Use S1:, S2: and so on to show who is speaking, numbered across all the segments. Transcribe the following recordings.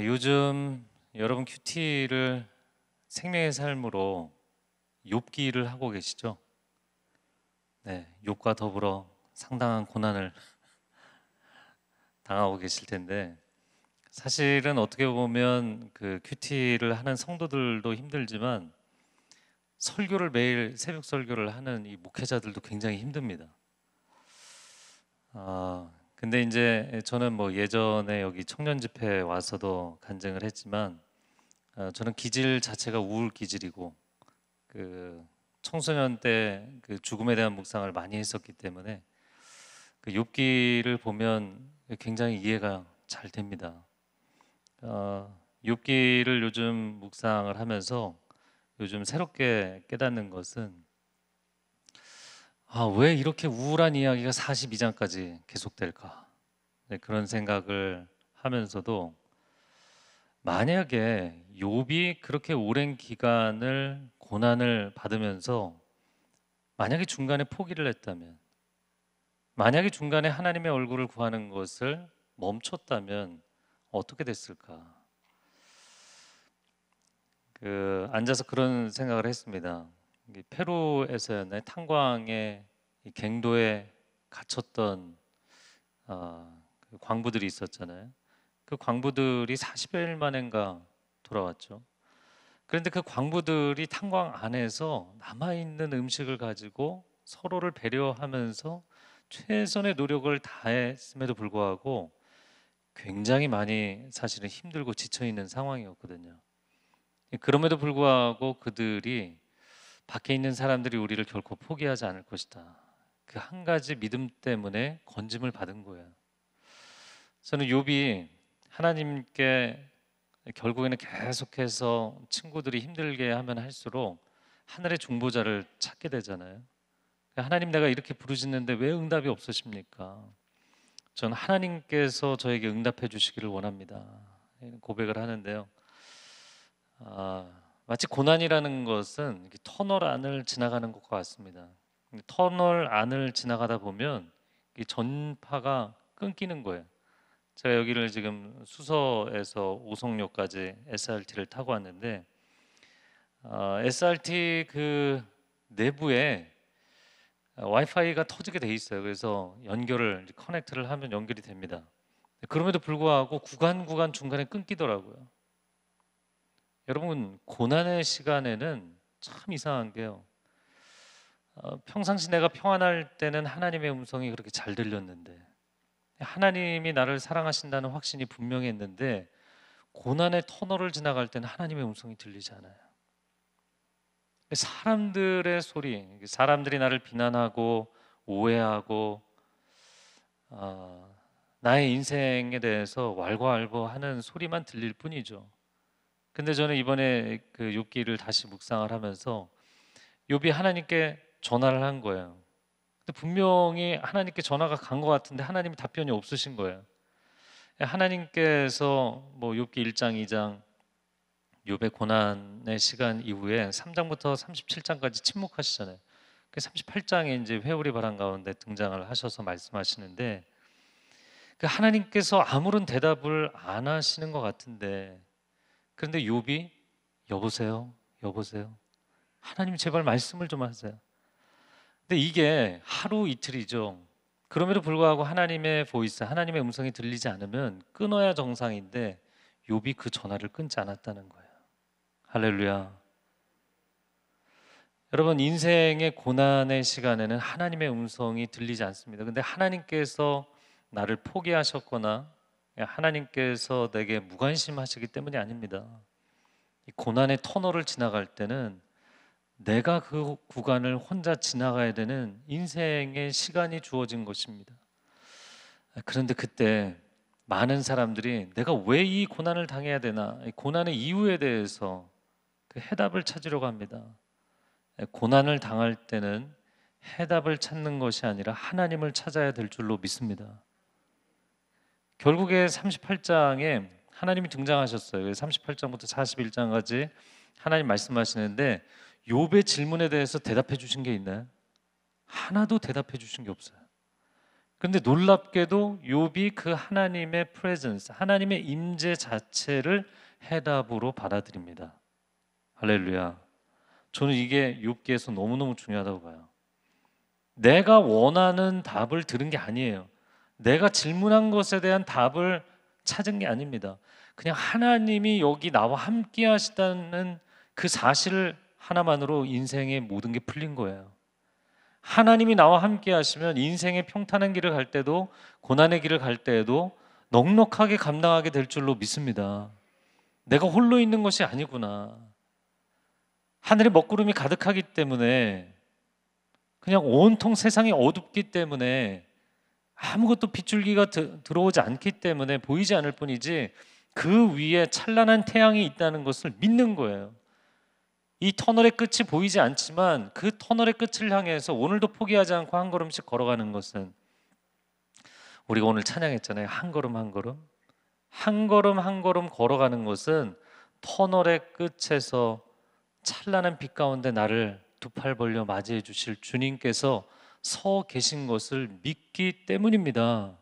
S1: 요즘 여러분 큐티를 생명의 삶으로 욥기를 하고 계시죠? 네, 욥과 더불어 상당한 고난을 당하고 계실 텐데 사실은 어떻게 보면 그 큐티를 하는 성도들도 힘들지만 설교를 매일 새벽 설교를 하는 이 목회자들도 굉장히 힘듭니다. 근데 이제 저는 뭐 예전에 여기 청년 집회 와서도 간증을 했지만 저는 기질 자체가 우울 기질이고 그 청소년 때 그 죽음에 대한 묵상을 많이 했었기 때문에 그 욥기를 보면 굉장히 이해가 잘 됩니다. 욥기를 요즘 묵상을 하면서 요즘 새롭게 깨닫는 것은 왜 이렇게 우울한 이야기가 42장까지 계속될까? 네, 그런 생각을 하면서도 만약에 욥이 그렇게 오랜 기간을 고난을 받으면서 만약에 중간에 포기를 했다면, 만약에 중간에 하나님의 얼굴을 구하는 것을 멈췄다면 어떻게 됐을까? 앉아서 그런 생각을 했습니다. 페루에서였나요? 탄광의 이 갱도에 갇혔던 그 광부들이 있었잖아요. 그 광부들이 40여일 만인가 돌아왔죠. 그런데 그 광부들이 탄광 안에서 남아있는 음식을 가지고 서로를 배려하면서 최선의 노력을 다했음에도 불구하고 굉장히 많이 사실은 힘들고 지쳐 있는 상황이었거든요. 그럼에도 불구하고 그들이 밖에 있는 사람들이 우리를 결코 포기하지 않을 것이다. 그 한 가지 믿음 때문에 건짐을 받은 거예요. 저는 욥이 하나님께 결국에는 계속해서 친구들이 힘들게 하면 할수록 하늘의 중보자를 찾게 되잖아요. 하나님, 내가 이렇게 부르짖는데 왜 응답이 없으십니까? 전 하나님께서 저에게 응답해 주시기를 원합니다. 이런 고백을 하는데요. 마치 고난이라는 것은 이렇게 터널 안을 지나가는 것과 같습니다. 터널 안을 지나가다 보면 이 전파가 끊기는 거예요. 제가 여기를 지금 수서에서 오송역까지 SRT를 타고 왔는데 SRT 그 내부에 와이파이가 터지게 돼 있어요. 그래서 연결을 커넥트를 하면 연결이 됩니다. 그럼에도 불구하고 구간 중간에 끊기더라고요. 여러분, 고난의 시간에는 참 이상한 게요. 평상시 내가 평안할 때는 하나님의 음성이 그렇게 잘 들렸는데 하나님이 나를 사랑하신다는 확신이 분명했는데 고난의 터널을 지나갈 때는 하나님의 음성이 들리지 않아요. 사람들의 소리, 사람들이 나를 비난하고 오해하고 나의 인생에 대해서 왈가왈부하는 소리만 들릴 뿐이죠. 근데 저는 이번에 그 욥기를 다시 묵상을 하면서 욥이 하나님께 전화를 한 거예요. 근데 분명히 하나님께 전화가 간 것 같은데 하나님이 답변이 없으신 거예요. 하나님께서 뭐 욥기 1장, 2장 욥의 고난의 시간 이후에 3장부터 37장까지 침묵하시잖아요. 그 38장에 이제 회오리 바람 가운데 등장을 하셔서 말씀하시는데 그 하나님께서 아무런 대답을 안 하시는 것 같은데 그런데 욥이 여보세요, 여보세요. 하나님 제발 말씀을 좀 하세요. 근데 이게 하루 이틀이죠. 그럼에도 불구하고 하나님의 보이스, 하나님의 음성이 들리지 않으면 끊어야 정상인데 욥이 그 전화를 끊지 않았다는 거예요. 할렐루야. 여러분, 인생의 고난의 시간에는 하나님의 음성이 들리지 않습니다. 근데 하나님께서 나를 포기하셨거나 하나님께서 내게 무관심하시기 때문이 아닙니다. 이 고난의 터널을 지나갈 때는 내가 그 구간을 혼자 지나가야 되는 인생의 시간이 주어진 것입니다. 그런데 그때 많은 사람들이 내가 왜 이 고난을 당해야 되나, 이 고난의 이유에 대해서 그 해답을 찾으려고 합니다. 고난을 당할 때는 해답을 찾는 것이 아니라 하나님을 찾아야 될 줄로 믿습니다. 결국에 38장에 하나님이 등장하셨어요. 38장부터 41장까지 하나님 말씀하시는데 욥의 질문에 대해서 대답해 주신 게 있나요? 하나도 대답해 주신 게 없어요. 그런데 놀랍게도 욥이 그 하나님의 프레젠스, 하나님의 임재 자체를 해답으로 받아들입니다. 할렐루야. 저는 이게 욥기에서 너무너무 중요하다고 봐요. 내가 원하는 답을 들은 게 아니에요. 내가 질문한 것에 대한 답을 찾은 게 아닙니다. 그냥 하나님이 여기 나와 함께 하시다는 그 사실을 하나만으로 인생의 모든 게 풀린 거예요. 하나님이 나와 함께 하시면 인생의 평탄한 길을 갈 때도, 고난의 길을 갈 때에도 넉넉하게 감당하게 될 줄로 믿습니다. 내가 홀로 있는 것이 아니구나. 하늘에 먹구름이 가득하기 때문에, 그냥 온통 세상이 어둡기 때문에, 아무것도 빗줄기가 들어오지 않기 때문에 보이지 않을 뿐이지, 그 위에 찬란한 태양이 있다는 것을 믿는 거예요. 이 터널의 끝이 보이지 않지만 그 터널의 끝을 향해서 오늘도 포기하지 않고 한 걸음씩 걸어가는 것은, 우리가 오늘 찬양했잖아요. 한 걸음 한 걸음, 한 걸음 한 걸음 걸어가는 것은 터널의 끝에서 찬란한 빛 가운데 나를 두 팔 벌려 맞이해 주실 주님께서 서 계신 것을 믿기 때문입니다.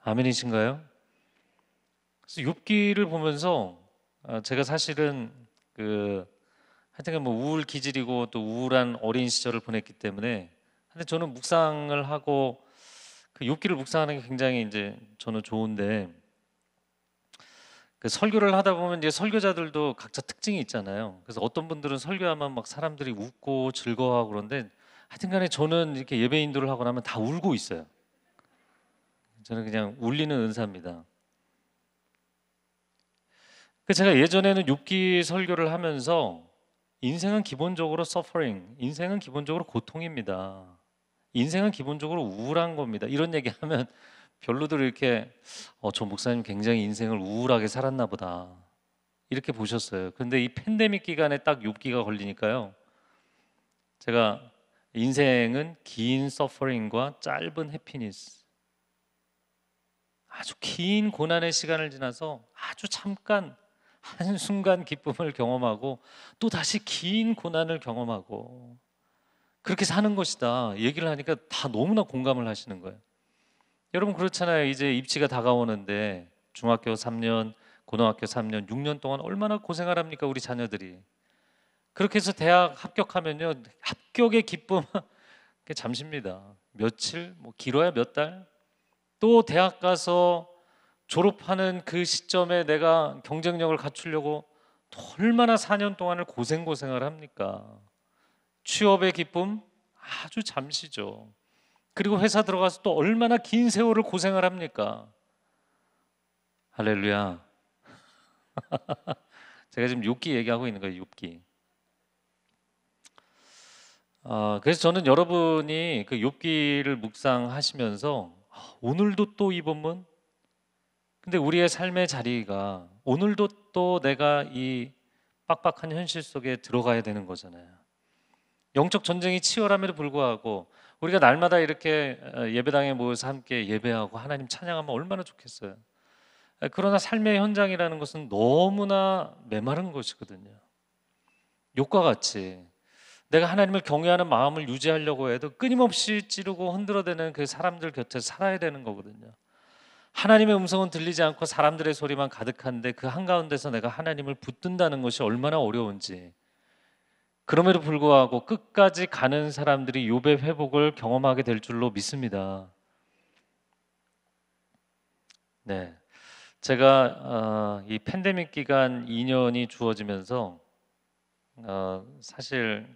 S1: 아멘이신가요? 그래서 욥기를 보면서 제가 사실은 하여튼 뭐 우울 기질이고 또 우울한 어린 시절을 보냈기 때문에, 근데 저는 묵상을 하고 그 욥기를 묵상하는 게 굉장히 이제 저는 좋은데, 그 설교를 하다 보면 이제 설교자들도 각자 특징이 있잖아요. 그래서 어떤 분들은 설교하면 막 사람들이 웃고 즐거워하고 그런데, 하여튼간에 저는 이렇게 예배 인도를 하고 나면 다 울고 있어요. 저는 그냥 울리는 은사입니다. 그 제가 예전에는 욥기 설교를 하면서 인생은 기본적으로 서퍼링, 인생은 기본적으로 고통입니다. 인생은 기본적으로 우울한 겁니다. 이런 얘기하면 별로들 이렇게 저 목사님 굉장히 인생을 우울하게 살았나 보다 이렇게 보셨어요. 근데 이 팬데믹 기간에 딱 욥기가 걸리니까요, 제가 인생은 긴 서퍼링과 짧은 해피니스, 아주 긴 고난의 시간을 지나서 아주 잠깐 한순간 기쁨을 경험하고 또 다시 긴 고난을 경험하고 그렇게 사는 것이다 얘기를 하니까 다 너무나 공감을 하시는 거예요. 여러분 그렇잖아요. 이제 입시가 다가오는데 중학교 3년, 고등학교 3년, 6년 동안 얼마나 고생을 합니까 우리 자녀들이. 그렇게 해서 대학 합격하면요, 합격의 기쁨 그게 잠시입니다. 며칠, 뭐 길어야 몇 달. 또 대학 가서 졸업하는 그 시점에 내가 경쟁력을 갖추려고 또 얼마나 4년 동안을 고생을 합니까? 취업의 기쁨 아주 잠시죠. 그리고 회사 들어가서 또 얼마나 긴 세월을 고생을 합니까? 할렐루야. 제가 지금 욥기 얘기하고 있는 거예요. 욥기. 그래서 저는 여러분이 그 욥기를 묵상하시면서 오늘도 또 이 본문, 근데 우리의 삶의 자리가 오늘도 또 내가 이 빡빡한 현실 속에 들어가야 되는 거잖아요. 영적 전쟁이 치열함에도 불구하고 우리가 날마다 이렇게 예배당에 모여서 함께 예배하고 하나님 찬양하면 얼마나 좋겠어요. 그러나 삶의 현장이라는 것은 너무나 메마른 것이거든요. 욕과 같이 내가 하나님을 경외하는 마음을 유지하려고 해도 끊임없이 찌르고 흔들어대는 그 사람들 곁에 살아야 되는 거거든요. 하나님의 음성은 들리지 않고 사람들의 소리만 가득한데 그 한가운데서 내가 하나님을 붙든다는 것이 얼마나 어려운지, 그럼에도 불구하고 끝까지 가는 사람들이 욥의 회복을 경험하게 될 줄로 믿습니다. 네, 제가 이 팬데믹 기간 2년이 주어지면서 사실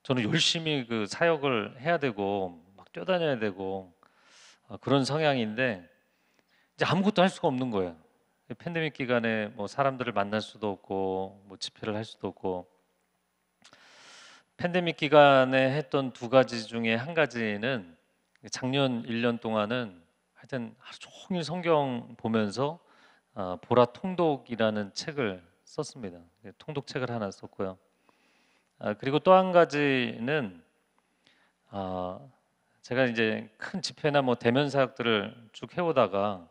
S1: 저는 열심히 그 사역을 해야 되고 막 뛰어다녀야 되고 그런 성향인데 이제 아무것도 할 수가 없는 거예요. 팬데믹 기간에 뭐 사람들을 만날 수도 없고 뭐 집회를 할 수도 없고, 팬데믹 기간에 했던 두 가지 중에 한 가지는 작년 1년 동안은 하여튼 하루 종일 성경 보면서 보라 통독이라는 책을 썼습니다. 통독책을 하나 썼고요. 그리고 또 한 가지는 제가 이제 큰 집회나 뭐 대면 사역들을 쭉 해오다가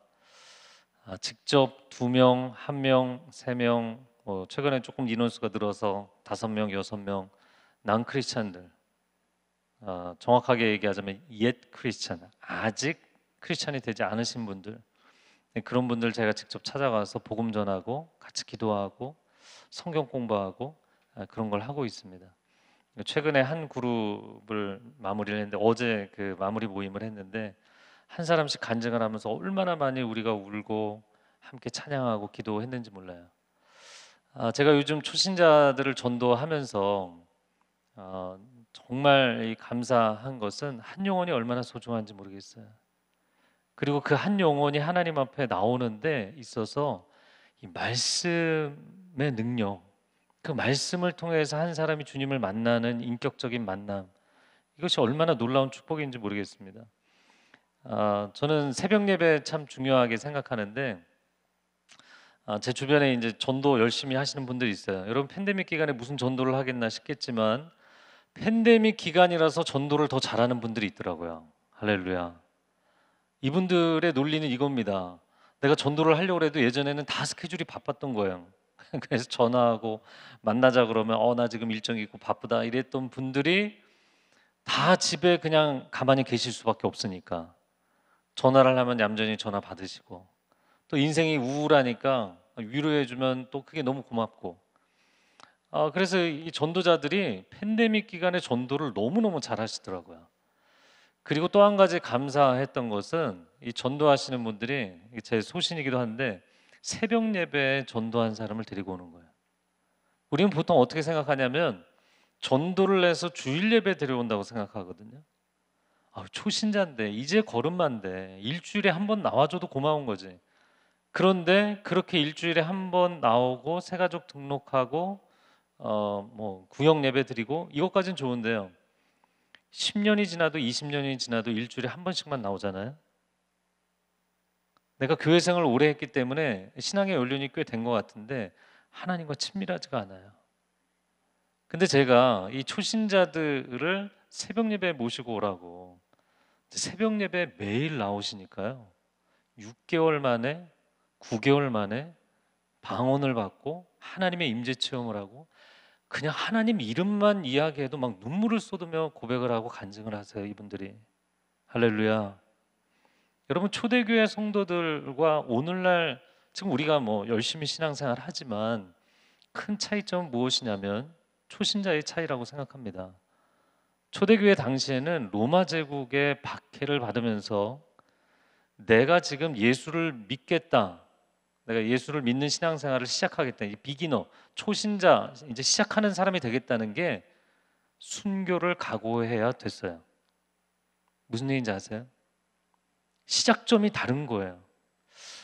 S1: 직접 2명, 1명, 3명, 뭐 최근에 조금 인원수가 늘어서 5명, 6명 난 크리스찬들 정확하게 얘기하자면 옛 크리스찬, 아직 크리스찬이 되지 않으신 분들, 그런 분들 제가 직접 찾아가서 복음 전하고 같이 기도하고 성경 공부하고 그런 걸 하고 있습니다. 최근에 한 그룹을 마무리를 했는데 어제 그 마무리 모임을 했는데 한 사람씩 간증을 하면서 얼마나 많이 우리가 울고 함께 찬양하고 기도했는지 몰라요. 제가 요즘 초신자들을 전도하면서 정말 이 감사한 것은 한 영혼이 얼마나 소중한지 모르겠어요. 그리고 그 한 영혼이 하나님 앞에 나오는데 있어서 이 말씀의 능력, 그 말씀을 통해서 한 사람이 주님을 만나는 인격적인 만남, 이것이 얼마나 놀라운 축복인지 모르겠습니다. 저는 새벽 예배 참 중요하게 생각하는데 제 주변에 이제 전도 열심히 하시는 분들이 있어요. 여러분 팬데믹 기간에 무슨 전도를 하겠나 싶겠지만 팬데믹 기간이라서 전도를 더 잘하는 분들이 있더라고요. 할렐루야. 이분들의 논리는 이겁니다. 내가 전도를 하려고 해도 예전에는 다 스케줄이 바빴던 거예요. 그래서 전화하고 만나자 그러면 나 지금 일정이 있고 바쁘다 이랬던 분들이 다 집에 그냥 가만히 계실 수밖에 없으니까 전화를 하면 얌전히 전화 받으시고 또 인생이 우울하니까 위로해주면 또 그게 너무 고맙고 그래서 이 전도자들이 팬데믹 기간에 전도를 너무너무 잘 하시더라고요. 그리고 또 한 가지 감사했던 것은 이 전도하시는 분들이 제 소신이기도 한데 새벽 예배에 전도한 사람을 데리고 오는 거예요. 우리는 보통 어떻게 생각하냐면 전도를 해서 주일 예배 데려온다고 생각하거든요. 초신자인데 이제 걸음마인데 일주일에 한 번 나와줘도 고마운 거지. 그런데 그렇게 일주일에 한 번 나오고 새가족 등록하고 뭐 구역 예배 드리고 이것까지는 좋은데요. 10년이 지나도 20년이 지나도 일주일에 한 번씩만 나오잖아요. 내가 교회 생활을 오래 했기 때문에 신앙의 연륜이 꽤 된 것 같은데 하나님과 친밀하지가 않아요. 근데 제가 이 초신자들을 새벽 예배에 모시고 오라고 새벽 예배에 매일 나오시니까요. 6개월 만에 9개월 만에 방언을 받고 하나님의 임재 체험을 하고 그냥 하나님 이름만 이야기해도 막 눈물을 쏟으며 고백을 하고 간증을 하세요. 이분들이. 할렐루야. 여러분 초대교회 성도들과 오늘날 지금 우리가 뭐 열심히 신앙생활 하지만 큰 차이점은 무엇이냐면 초신자의 차이라고 생각합니다. 초대교회 당시에는 로마 제국의 박해를 받으면서 내가 지금 예수를 믿겠다, 내가 예수를 믿는 신앙생활을 시작하겠다, 이 비기너, 초신자, 이제 시작하는 사람이 되겠다는 게 순교를 각오해야 됐어요. 무슨 얘기인지 아세요? 시작점이 다른 거예요.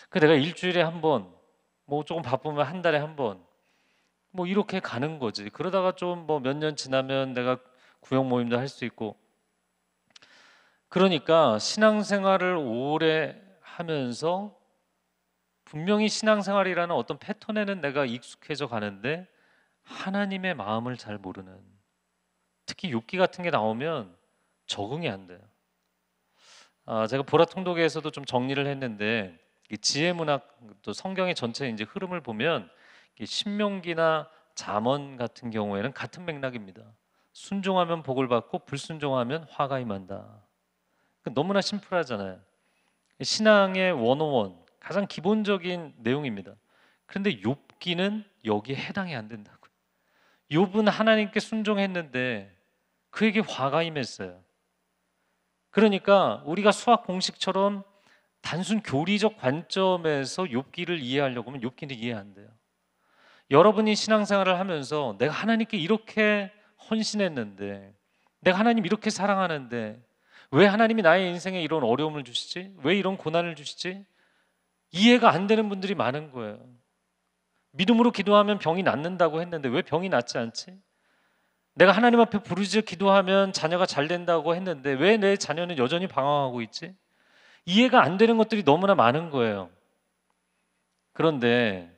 S1: 그 내가 일주일에 한 번, 뭐 조금 바쁘면 한 달에 한 번, 뭐 이렇게 가는 거지. 그러다가 좀 뭐 몇 년 지나면 내가 구역 모임도 할 수 있고. 그러니까 신앙생활을 오래 하면서 분명히 신앙생활이라는 어떤 패턴에는 내가 익숙해져 가는데 하나님의 마음을 잘 모르는, 특히 욥기 같은 게 나오면 적응이 안 돼요. 제가 보라 통독에서도 좀 정리를 했는데 이 지혜 문학 또 성경의 전체 이제 흐름을 보면 신명기나 잠언 같은 경우에는 같은 맥락입니다. 순종하면 복을 받고 불순종하면 화가 임한다. 너무나 심플하잖아요. 신앙의 101 가장 기본적인 내용입니다. 그런데 욥기는 여기에 해당이 안 된다고요. 욥은 하나님께 순종했는데 그에게 화가 임했어요. 그러니까 우리가 수학 공식처럼 단순 교리적 관점에서 욥기를 이해하려고 하면 욥기는 이해 안 돼요. 여러분이 신앙생활을 하면서 내가 하나님께 이렇게 헌신했는데, 내가 하나님 이렇게 사랑하는데 왜 하나님이 나의 인생에 이런 어려움을 주시지? 왜 이런 고난을 주시지? 이해가 안 되는 분들이 많은 거예요. 믿음으로 기도하면 병이 낫는다고 했는데 왜 병이 낫지 않지? 내가 하나님 앞에 부르짖어 기도하면 자녀가 잘 된다고 했는데 왜 내 자녀는 여전히 방황하고 있지? 이해가 안 되는 것들이 너무나 많은 거예요. 그런데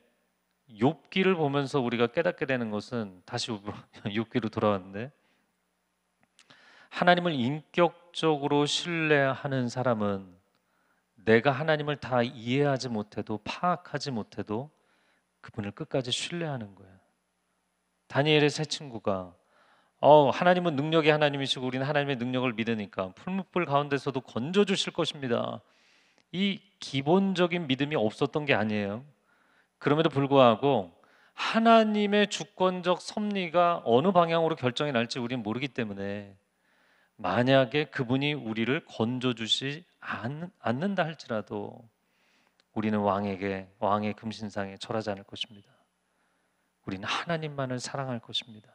S1: 욥기를 보면서 우리가 깨닫게 되는 것은 다시 욥기로 돌아왔는데 하나님을 인격적으로 신뢰하는 사람은 내가 하나님을 다 이해하지 못해도 파악하지 못해도 그분을 끝까지 신뢰하는 거예요. 다니엘의 세 친구가 하나님은 능력의 하나님이시고 우리는 하나님의 능력을 믿으니까 풀무불 가운데서도 건져 주실 것입니다. 이 기본적인 믿음이 없었던 게 아니에요. 그럼에도 불구하고 하나님의 주권적 섭리가 어느 방향으로 결정이 날지 우리는 모르기 때문에 만약에 그분이 우리를 건져주지 않는다 할지라도 우리는 왕의 금신상에 절하지 않을 것입니다. 우리는 하나님만을 사랑할 것입니다.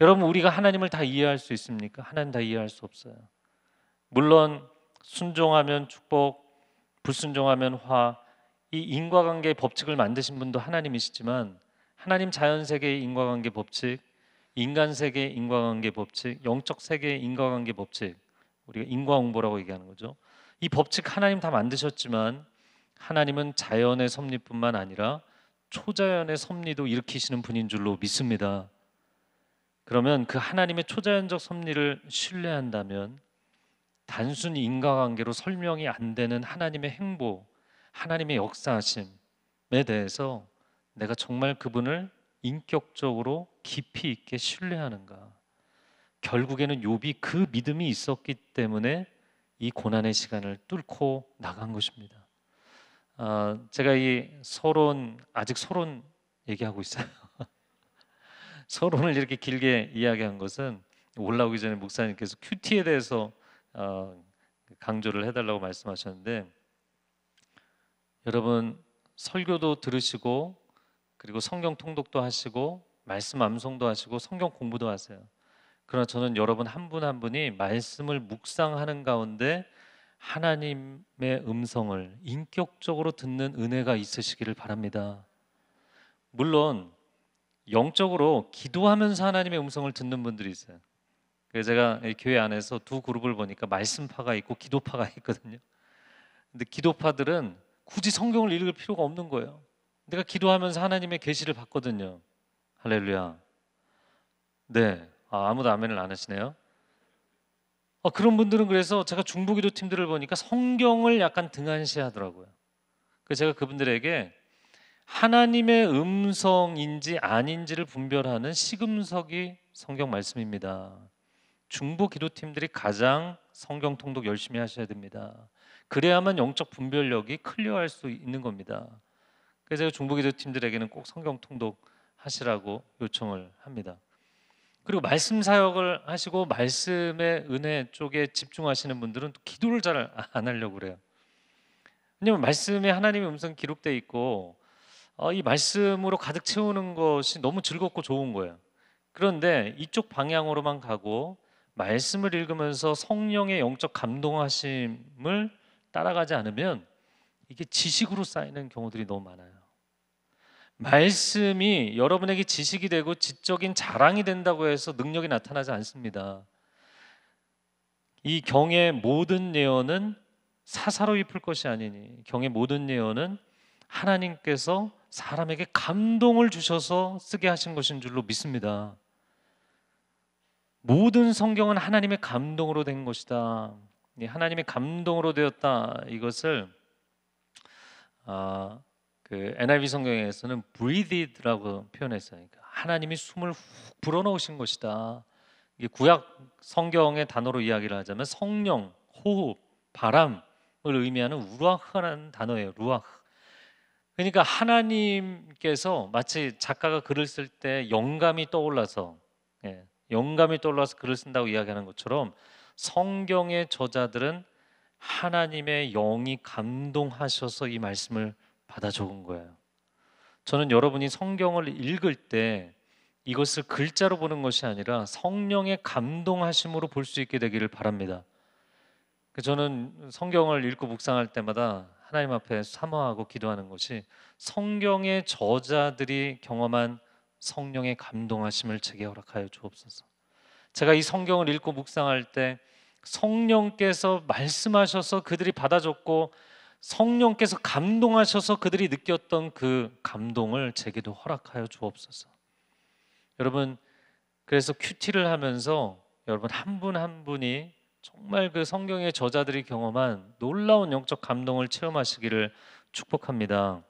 S1: 여러분, 우리가 하나님을 다 이해할 수 있습니까? 하나님 다 이해할 수 없어요. 물론 순종하면 축복, 불순종하면 화, 이 인과관계의 법칙을 만드신 분도 하나님이시지만 하나님 자연세계의 인과관계 법칙, 인간 세계의 인과관계 법칙, 영적 세계의 인과관계 법칙, 우리가 인과응보라고 얘기하는 거죠. 이 법칙 하나님 다 만드셨지만 하나님은 자연의 섭리뿐만 아니라 초자연의 섭리도 일으키시는 분인 줄로 믿습니다. 그러면 그 하나님의 초자연적 섭리를 신뢰한다면 단순히 인과관계로 설명이 안 되는 하나님의 행보, 하나님의 역사하심에 대해서 내가 정말 그분을 인격적으로 깊이 있게 신뢰하는가. 결국에는 욥이 그 믿음이 있었기 때문에 이 고난의 시간을 뚫고 나간 것입니다. 제가 아직 서론 얘기하고 있어요. 서론을 이렇게 길게 이야기한 것은 올라오기 전에 목사님께서 큐티에 대해서 강조를 해달라고 말씀하셨는데, 여러분 설교도 들으시고 그리고 성경 통독도 하시고 말씀 암송도 하시고 성경 공부도 하세요. 그러나 저는 여러분 한 분 한 분이 말씀을 묵상하는 가운데 하나님의 음성을 인격적으로 듣는 은혜가 있으시기를 바랍니다. 물론 영적으로 기도하면서 하나님의 음성을 듣는 분들이 있어요. 그래서 제가 교회 안에서 두 그룹을 보니까 말씀파가 있고 기도파가 있거든요. 근데 기도파들은 굳이 성경을 읽을 필요가 없는 거예요. 내가 기도하면서 하나님의 계시를 받거든요. 할렐루야. 네. 아무도 아멘을 안 하시네요. 그런 분들은 그래서 제가 중보기도 팀들을 보니까 성경을 약간 등한시하더라고요. 그래서 제가 그분들에게 하나님의 음성인지 아닌지를 분별하는 시금석이 성경 말씀입니다. 중보 기도팀들이 가장 성경 통독 열심히 하셔야 됩니다. 그래야만 영적 분별력이 클리어할 수 있는 겁니다. 그래서 제가 중보 기도팀들에게는 꼭 성경 통독 하시라고 요청을 합니다. 그리고 말씀 사역을 하시고 말씀의 은혜 쪽에 집중하시는 분들은 또 기도를 잘 안 하려고 그래요. 왜냐하면 말씀에 하나님의 음성 기록되어 있고 이 말씀으로 가득 채우는 것이 너무 즐겁고 좋은 거예요. 그런데 이쪽 방향으로만 가고 말씀을 읽으면서 성령의 영적 감동하심을 따라가지 않으면 이게 지식으로 쌓이는 경우들이 너무 많아요. 말씀이 여러분에게 지식이 되고 지적인 자랑이 된다고 해서 능력이 나타나지 않습니다. 이 경의 모든 예언은 사사로이 풀 것이 아니니 경의 모든 예언은 하나님께서 사람에게 감동을 주셔서 쓰게 하신 것인 줄로 믿습니다. 모든 성경은 하나님의 감동으로 된 것이다. 하나님의 감동으로 되었다. 이것을 그 NIV 성경에서는 breathed라고 표현했어요. 그러니까 하나님이 숨을 훅 불어넣으신 것이다. 이게 구약 성경의 단어로 이야기를 하자면 성령, 호흡, 바람을 의미하는 우라흐라는 단어예요. 루아흐. 그러니까 하나님께서 마치 작가가 글을 쓸 때 영감이 떠올라서 글을 쓴다고 이야기하는 것처럼 성경의 저자들은 하나님의 영이 감동하셔서 이 말씀을 받아 적은 거예요. 저는 여러분이 성경을 읽을 때 이것을 글자로 보는 것이 아니라 성령의 감동하심으로 볼 수 있게 되기를 바랍니다. 저는 성경을 읽고 묵상할 때마다 하나님 앞에 사모하고 기도하는 것이 성경의 저자들이 경험한 성령의 감동하심을 제게 허락하여 주옵소서. 제가 이 성경을 읽고 묵상할 때 성령께서 말씀하셔서 그들이 받아 적고 성령께서 감동하셔서 그들이 느꼈던 그 감동을 제게도 허락하여 주옵소서. 여러분, 그래서 큐티를 하면서 여러분 한 분 한 분이 정말 그 성경의 저자들이 경험한 놀라운 영적 감동을 체험하시기를 축복합니다.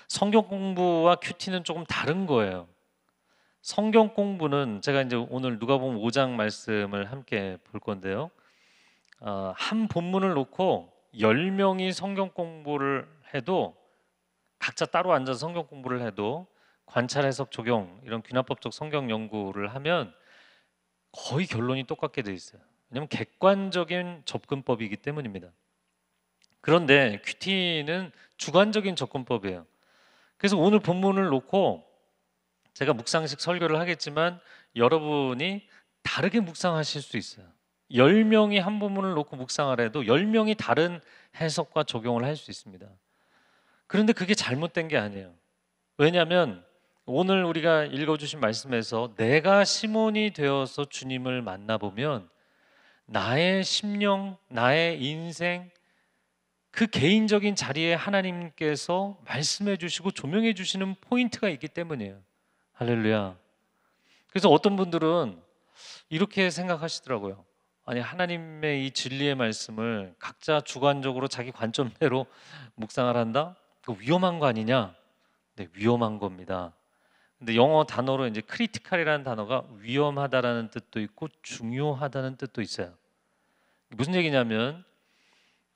S1: 성경 공부와 큐티는 조금 다른 거예요. 성경 공부는 제가 이제 오늘 누가복음 5장 말씀을 함께 볼 건데요. 한 본문을 놓고 10명이 성경 공부를 해도 각자 따로 앉아서 성경 공부를 해도 관찰, 해석, 적용 이런 귀납법적 성경 연구를 하면 거의 결론이 똑같게 돼 있어요. 왜냐하면 객관적인 접근법이기 때문입니다. 그런데 큐티는 주관적인 접근법이에요. 그래서 오늘 본문을 놓고 제가 묵상식 설교를 하겠지만 여러분이 다르게 묵상하실 수 있어요. 10명이 한 본문을 놓고 묵상을 해도 10명이 다른 해석과 적용을 할 수 있습니다. 그런데 그게 잘못된 게 아니에요. 왜냐하면 오늘 우리가 읽어주신 말씀에서 내가 시몬이 되어서 주님을 만나보면 나의 심령, 나의 인생, 그 개인적인 자리에 하나님께서 말씀해 주시고 조명해 주시는 포인트가 있기 때문이에요. 할렐루야. 그래서 어떤 분들은 이렇게 생각하시더라고요. 아니, 하나님의 이 진리의 말씀을 각자 주관적으로 자기 관점대로 묵상을 한다? 그 위험한 거 아니냐? 네, 위험한 겁니다. 근데 영어 단어로 이제 크리티컬이라는 단어가 위험하다라는 뜻도 있고 중요하다는 뜻도 있어요. 무슨 얘기냐면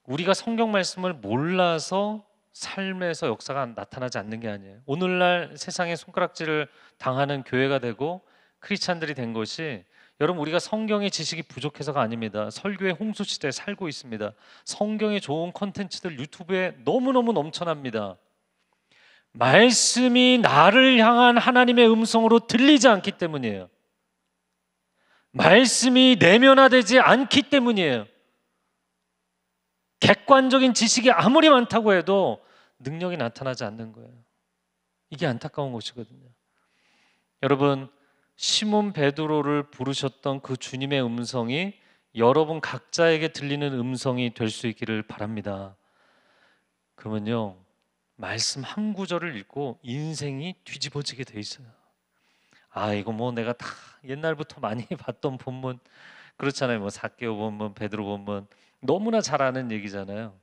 S1: 우리가 성경 말씀을 몰라서 삶에서 역사가 나타나지 않는 게 아니에요. 오늘날 세상에 손가락질을 당하는 교회가 되고 크리스찬들이 된 것이 여러분 우리가 성경의 지식이 부족해서가 아닙니다. 설교의 홍수 시대에 살고 있습니다. 성경의 좋은 콘텐츠들 유튜브에 너무너무 넘쳐납니다. 말씀이 나를 향한 하나님의 음성으로 들리지 않기 때문이에요. 말씀이 내면화되지 않기 때문이에요. 객관적인 지식이 아무리 많다고 해도 능력이 나타나지 않는 거예요. 이게 안타까운 것이거든요. 여러분, 시몬 베드로를 부르셨던 그 주님의 음성이 여러분 각자에게 들리는 음성이 될 수 있기를 바랍니다. 그러면요, 말씀 한 구절을 읽고 인생이 뒤집어지게 돼 있어요. 이거 뭐 내가 다 옛날부터 많이 봤던 본문 그렇잖아요. 뭐 삭개오 본문, 베드로 본문 너무나 잘 아는 얘기잖아요.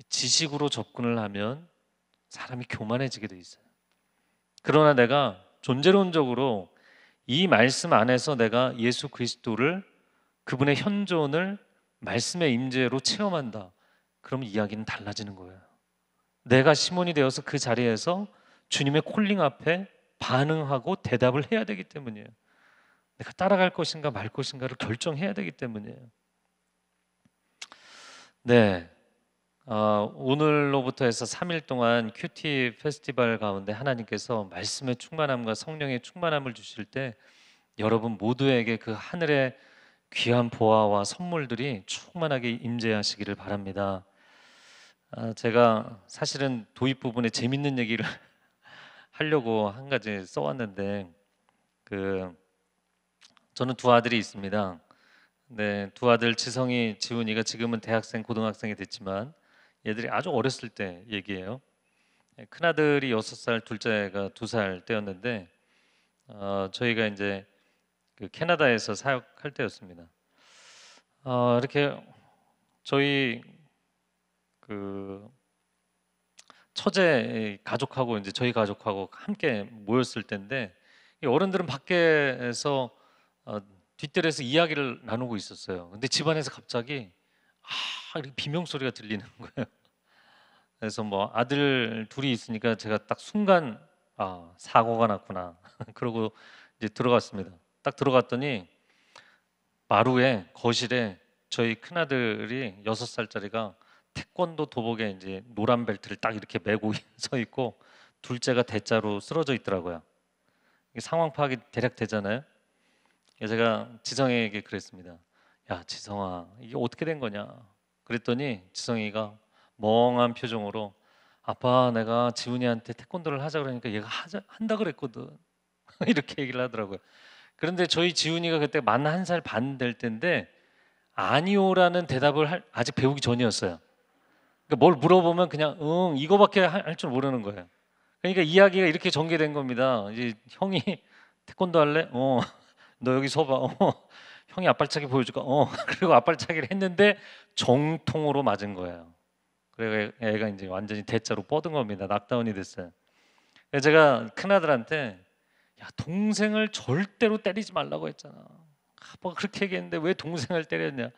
S1: 지식으로 접근을 하면 사람이 교만해지게 돼 있어요. 그러나 내가 존재론적으로 이 말씀 안에서 내가 예수 그리스도를 그분의 현존을 말씀의 임재로 체험한다. 그럼 이야기는 달라지는 거예요. 내가 시몬이 되어서 그 자리에서 주님의 콜링 앞에 반응하고 대답을 해야 되기 때문이에요. 내가 따라갈 것인가 말 것인가를 결정해야 되기 때문이에요. 네, 오늘로부터 해서 3일 동안 큐티 페스티벌 가운데 하나님께서 말씀의 충만함과 성령의 충만함을 주실 때 여러분 모두에게 그 하늘의 귀한 보화와 선물들이 충만하게 임재하시기를 바랍니다. 제가 사실은 도입 부분에 재밌는 얘기를 하려고 한 가지 써왔는데 저는 두 아들이 있습니다. 네, 두 아들 지성이, 지훈이가 지금은 대학생, 고등학생이 됐지만 얘들이 아주 어렸을 때 얘기예요. 큰 아들이 6살, 둘째가 2살 때였는데 저희가 이제 그 캐나다에서 사역할 때였습니다. 이렇게 저희 그 처제 가족하고 이제 저희 가족하고 함께 모였을 때인데 이 어른들은 밖에서 뒷뜰에서 이야기를 나누고 있었어요. 근데 집안에서 갑자기 이렇게 비명 소리가 들리는 거예요. 그래서 뭐 아들 둘이 있으니까 제가 딱 순간 사고가 났구나. 그러고 이제 들어갔습니다. 딱 들어갔더니 마루에 거실에 저희 큰 아들이 6살짜리가 태권도 도복에 이제 노란 벨트를 딱 이렇게 메고 서 있고 둘째가 대자로 쓰러져 있더라고요. 상황 파악이 대략 되잖아요. 제가 지성이에게 그랬습니다. 야, 지성아, 이게 어떻게 된 거냐? 그랬더니 지성이가 멍한 표정으로 아빠, 내가 지훈이한테 태권도를 하자 그러니까 얘가 한다 그랬거든. 이렇게 얘기를 하더라고요. 그런데 저희 지훈이가 그때 만 1살 반 될 때인데 아니오라는 대답을 아직 배우기 전이었어요. 그러니까 뭘 물어보면 그냥 응 이거밖에 할 줄 모르는 거예요. 그러니까 이야기가 이렇게 전개된 겁니다. 이제 형이 태권도 할래? 너 여기 서봐. 형이 앞발차기 보여줄까? 그리고 앞발차기를 했는데 정통으로 맞은 거예요. 그래서 애가 이제 완전히 대자로 뻗은 겁니다. 낙다운이 됐어요. 그래서 제가 큰아들한테 야, 동생을 절대로 때리지 말라고 했잖아. 아빠가 그렇게 얘기했는데 왜 동생을 때렸냐?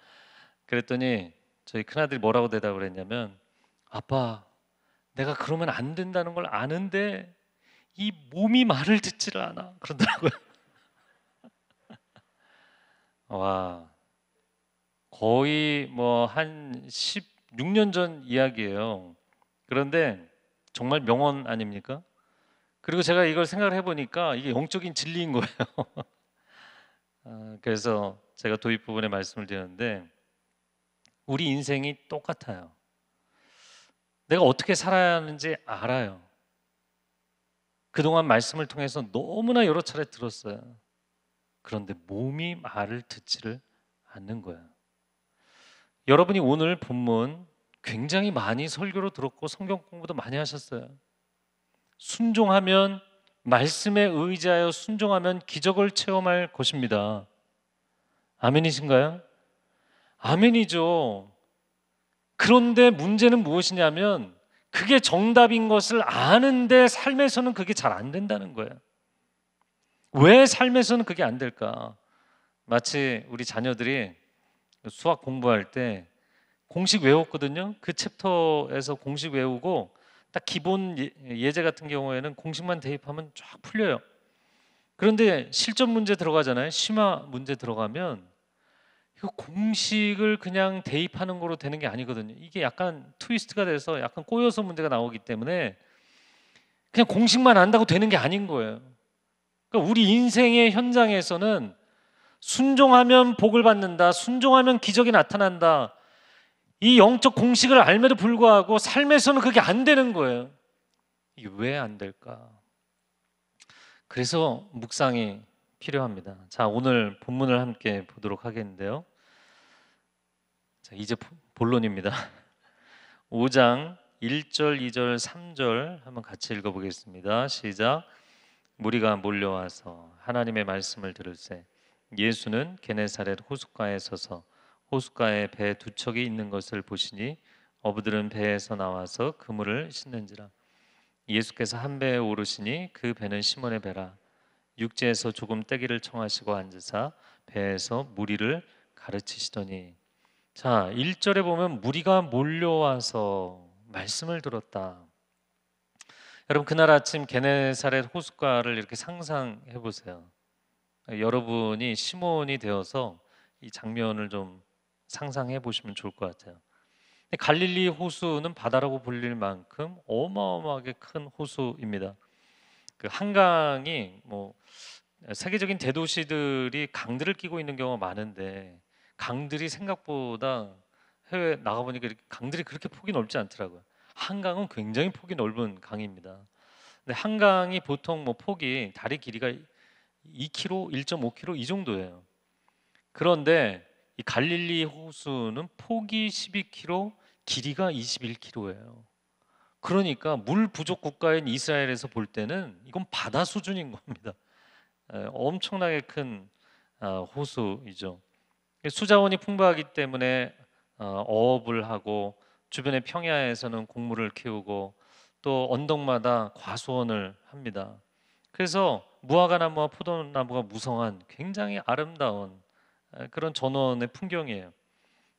S1: 그랬더니 저희 큰아들이 뭐라고 대답을 했냐면, 아빠, 내가 그러면 안 된다는 걸 아는데 이 몸이 말을 듣지를 않아, 그러더라고요. 와, 거의 뭐 한 16년 전 이야기예요. 그런데 정말 명언 아닙니까? 그리고 제가 이걸 생각을 해보니까 이게 영적인 진리인 거예요. 그래서 제가 도입 부분에 말씀을 드렸는데, 우리 인생이 똑같아요. 내가 어떻게 살아야 하는지 알아요. 그동안 말씀을 통해서 너무나 여러 차례 들었어요. 그런데 몸이 말을 듣지를 않는 거예요. 여러분이 오늘 본문 굉장히 많이 설교로 들었고 성경 공부도 많이 하셨어요. 순종하면, 말씀에 의지하여 순종하면 기적을 체험할 것입니다. 아멘이신가요? 아멘이죠. 그런데 문제는 무엇이냐면, 그게 정답인 것을 아는데 삶에서는 그게 잘 안 된다는 거예요. 왜 삶에서는 그게 안 될까? 마치 우리 자녀들이 수학 공부할 때 공식 외웠거든요. 그 챕터에서 공식 외우고 딱 기본 예제 같은 경우에는 공식만 대입하면 쫙 풀려요. 그런데 실전 문제 들어가잖아요. 심화 문제 들어가면 이거 공식을 그냥 대입하는 거로 되는 게 아니거든요. 이게 약간 트위스트가 돼서 약간 꼬여서 문제가 나오기 때문에 그냥 공식만 안다고 되는 게 아닌 거예요. 그러니까 우리 인생의 현장에서는 순종하면 복을 받는다, 순종하면 기적이 나타난다, 이 영적 공식을 알매도 불구하고 삶에서는 그게 안 되는 거예요. 이게 왜 안 될까? 그래서 묵상이 필요합니다. 자, 오늘 본문을 함께 보도록 하겠는데요. 자, 이제 본론입니다. 5장 1절, 2절, 3절 한번 같이 읽어보겠습니다. 시작. 무리가 몰려와서 하나님의 말씀을 들을새 예수는 게네사렛 호숫가에 서서 호숫가에 배 두 척이 있는 것을 보시니 어부들은 배에서 나와서 그물을 씻는지라. 예수께서 한 배에 오르시니 그 배는 시몬의 배라. 육지에서 조금 떼기를 청하시고 앉으사 배에서 무리를 가르치시더니. 자, 1절에 보면 무리가 몰려와서 말씀을 들었다. 여러분, 그날 아침 게네사렛 호숫가를 이렇게 상상해 보세요. 여러분이 시몬이 되어서 이 장면을 좀 상상해 보시면 좋을 것 같아요. 갈릴리 호수는 바다라고 불릴 만큼 어마어마하게 큰 호수입니다. 그 한강이 뭐 세계적인 대도시들이 강들을 끼고 있는 경우가 많은데, 강들이 생각보다 해외 나가 보니까 강들이 그렇게 폭이 넓지 않더라고요. 한강은 굉장히 폭이 넓은 강입니다. 근데 한강이 보통 뭐 폭이 다리 길이가 2km, 1.5km 이 정도예요. 그런데 이 갈릴리 호수는 폭이 12km, 길이가 21km예요. 그러니까 물 부족 국가인 이스라엘에서 볼 때는 이건 바다 수준인 겁니다. 엄청나게 큰 호수이죠. 수자원이 풍부하기 때문에 어업을 하고, 주변의 평야에서는 곡물을 키우고, 또 언덕마다 과수원을 합니다. 그래서 무화과 나무와 포도나무가 무성한 굉장히 아름다운 그런 전원의 풍경이에요.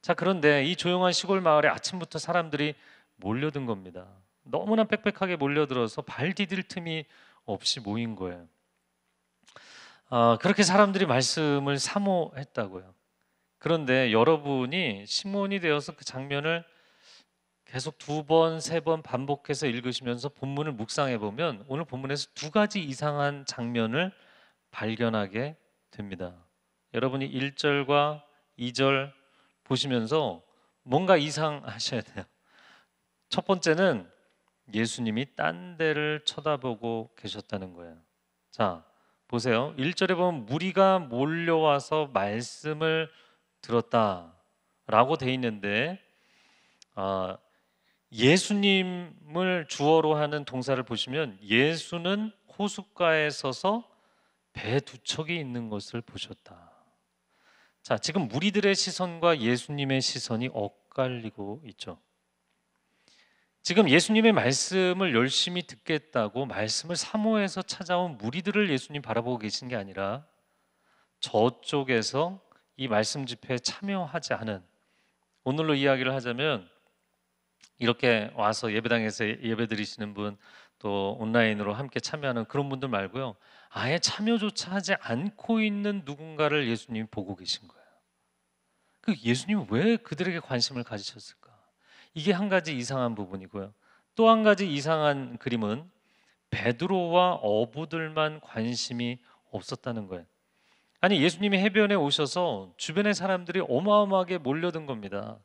S1: 자, 그런데 이 조용한 시골 마을에 아침부터 사람들이 몰려든 겁니다. 너무나 빽빽하게 몰려들어서 발 디딜 틈이 없이 모인 거예요. 그렇게 사람들이 말씀을 사모했다고요. 그런데 여러분이 시몬이 되어서 그 장면을 계속 두 번, 세 번 반복해서 읽으시면서 본문을 묵상해 보면 오늘 본문에서 두 가지 이상한 장면을 발견하게 됩니다. 여러분이 1절과 2절 보시면서 뭔가 이상하셔야 돼요. 첫 번째는 예수님이 딴 데를 쳐다보고 계셨다는 거예요. 자, 보세요. 1절에 보면 무리가 몰려와서 말씀을 들었다라고 돼 있는데, 예수님을 주어로 하는 동사를 보시면 예수는 호숫가에 서서 배 두 척이 있는 것을 보셨다. 자, 지금 무리들의 시선과 예수님의 시선이 엇갈리고 있죠. 지금 예수님의 말씀을 열심히 듣겠다고 말씀을 사모해서 찾아온 무리들을 예수님 바라보고 계신 게 아니라 저쪽에서 이 말씀 집회에 참여하지 않은, 오늘로 이야기를 하자면 이렇게 와서 예배당에서 예배 드리시는 분, 또 온라인으로 함께 참여하는 그런 분들 말고요, 아예 참여조차 하지 않고 있는 누군가를 예수님이 보고 계신 거예요. 그 예수님은 왜 그들에게 관심을 가지셨을까? 이게 한 가지 이상한 부분이고요. 또 한 가지 이상한 그림은 베드로와 어부들만 관심이 없었다는 거예요. 아니, 예수님이 해변에 오셔서 주변의 사람들이 어마어마하게 몰려든 겁니다.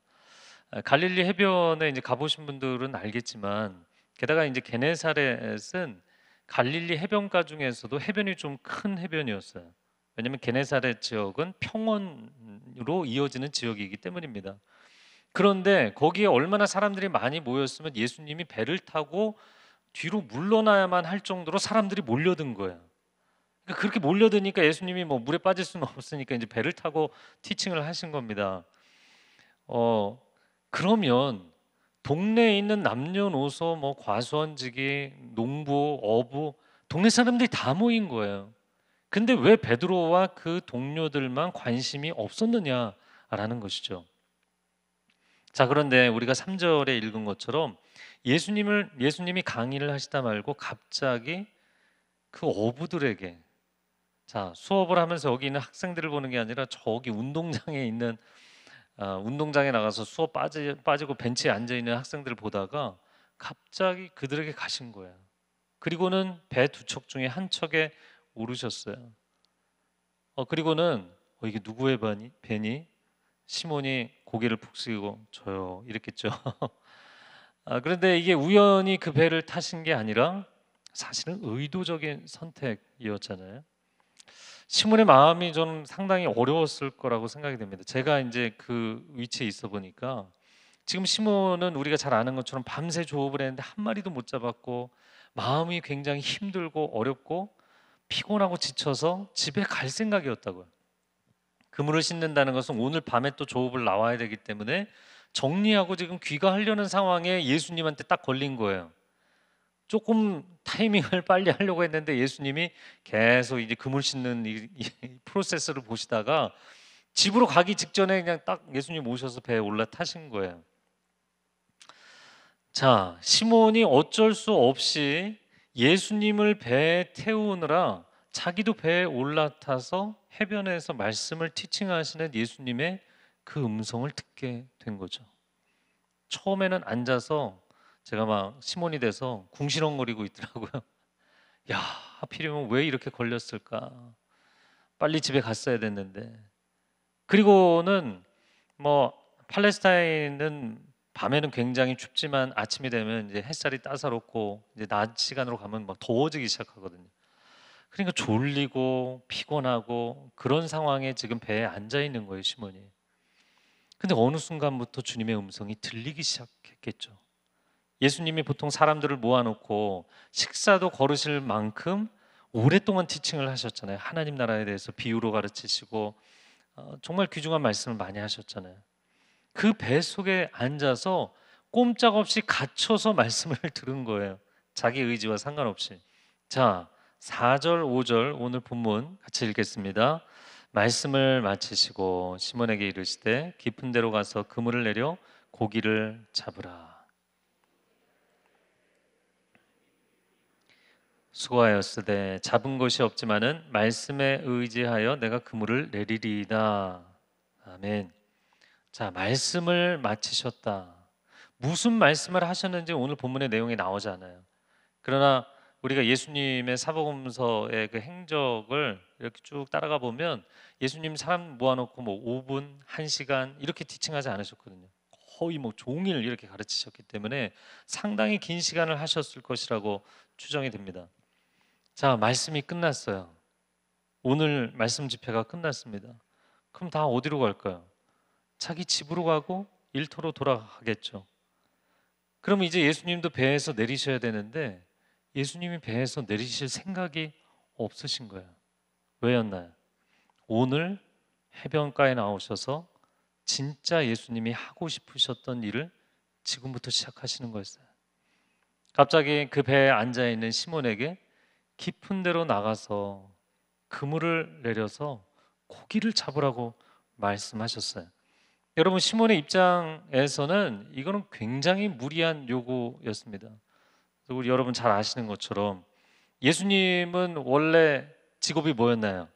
S1: 갈릴리 해변에 이제 가보신 분들은 알겠지만, 게다가 이제 게네사렛은 갈릴리 해변가 중에서도 해변이 좀 큰 해변이었어요. 왜냐하면 게네사렛 지역은 평원으로 이어지는 지역이기 때문입니다. 그런데 거기에 얼마나 사람들이 많이 모였으면 예수님이 배를 타고 뒤로 물러나야만 할 정도로 사람들이 몰려든 거예요. 그러니까 그렇게 몰려드니까 예수님이 뭐 물에 빠질 수는 없으니까 이제 배를 타고 티칭을 하신 겁니다. 어 그러면 동네에 있는 남녀노소, 뭐 과수원지기, 농부, 어부, 동네 사람들이 다 모인 거예요. 근데 왜 베드로와 그 동료들만 관심이 없었느냐라는 것이죠. 자, 그런데 우리가 3절에 읽은 것처럼 예수님이 강의를 하시다 말고 갑자기 그 어부들에게, 자, 수업을 하면서 여기 있는 학생들을 보는 게 아니라 저기 운동장에 있는, 운동장에 나가서 수업 빠지고 벤치에 앉아 있는 학생들을 보다가 갑자기 그들에게 가신 거예요. 그리고는 배 두 척 중에 한 척에 오르셨어요. 그리고는 이게 누구의 배니? 시몬이 고개를 푹 숙이고 저요 이랬겠죠. 그런데 이게 우연히 그 배를 타신 게 아니라 사실은 의도적인 선택이었잖아요. 시몬의 마음이 좀 상당히 어려웠을 거라고 생각이 됩니다. 제가 이제 그 위치에 있어 보니까 지금 시몬은 우리가 잘 아는 것처럼 밤새 조업을 했는데 한 마리도 못 잡았고 마음이 굉장히 힘들고 어렵고 피곤하고 지쳐서 집에 갈 생각이었다고요. 그물을 씻는다는 것은 오늘 밤에 또 조업을 나와야 되기 때문에 정리하고 지금 귀가하려는 상황에 예수님한테 딱 걸린 거예요. 조금 타이밍을 빨리 하려고 했는데 예수님이 계속 이제 그물 씻는 이 프로세스를 보시다가 집으로 가기 직전에 그냥 딱 예수님 오셔서 배에 올라타신 거예요. 자, 시몬이 어쩔 수 없이 예수님을 배에 태우느라 자기도 배에 올라타서 해변에서 말씀을 티칭하시는 예수님의 그 음성을 듣게 된 거죠. 처음에는 앉아서 제가 막 시몬이 돼서 궁시렁거리고 있더라고요. 야, 하필이면 왜 이렇게 걸렸을까? 빨리 집에 갔어야 됐는데. 그리고는 뭐 팔레스타인은 밤에는 굉장히 춥지만 아침이 되면 이제 햇살이 따사롭고 이제 낮 시간으로 가면 막 더워지기 시작하거든요. 그러니까 졸리고 피곤하고 그런 상황에 지금 배에 앉아 있는 거예요, 시몬이. 근데 어느 순간부터 주님의 음성이 들리기 시작했겠죠. 예수님이 보통 사람들을 모아놓고 식사도 거르실 만큼 오랫동안 티칭을 하셨잖아요. 하나님 나라에 대해서 비유로 가르치시고 정말 귀중한 말씀을 많이 하셨잖아요. 그 배 속에 앉아서 꼼짝없이 갇혀서 말씀을 들은 거예요. 자기 의지와 상관없이. 자, 4절, 5절 오늘 본문 같이 읽겠습니다. 말씀을 마치시고 시몬에게 이르시되 깊은 데로 가서 그물을 내려 고기를 잡으라. 수고하였으되 잡은 것이 없지만은 말씀에 의지하여 내가 그물을 내리리이다. 아멘. 자, 말씀을 마치셨다. 무슨 말씀을 하셨는지 오늘 본문의 내용이 나오지 않아요. 그러나 우리가 예수님의 사복음서의 그 행적을 이렇게 쭉 따라가 보면 예수님 사람 모아놓고 뭐 5분, 1시간 이렇게 티칭하지 않으셨거든요. 거의 뭐 종일 이렇게 가르치셨기 때문에 상당히 긴 시간을 하셨을 것이라고 추정이 됩니다. 자, 말씀이 끝났어요. 오늘 말씀 집회가 끝났습니다. 그럼 다 어디로 갈까요? 자기 집으로 가고 일터로 돌아가겠죠. 그럼 이제 예수님도 배에서 내리셔야 되는데 예수님이 배에서 내리실 생각이 없으신 거예요. 왜였나요? 오늘 해변가에 나오셔서 진짜 예수님이 하고 싶으셨던 일을 지금부터 시작하시는 거였어요. 갑자기 그 배에 앉아 있는 시몬에게 깊은 데로 나가서 그물을 내려서 고기를 잡으라고 말씀하셨어요. 여러분, 시몬의 입장에서는 이거는 굉장히 무리한 요구였습니다. 우리 여러분 잘 아시는 것처럼 예수님은 원래 직업이 뭐였나요?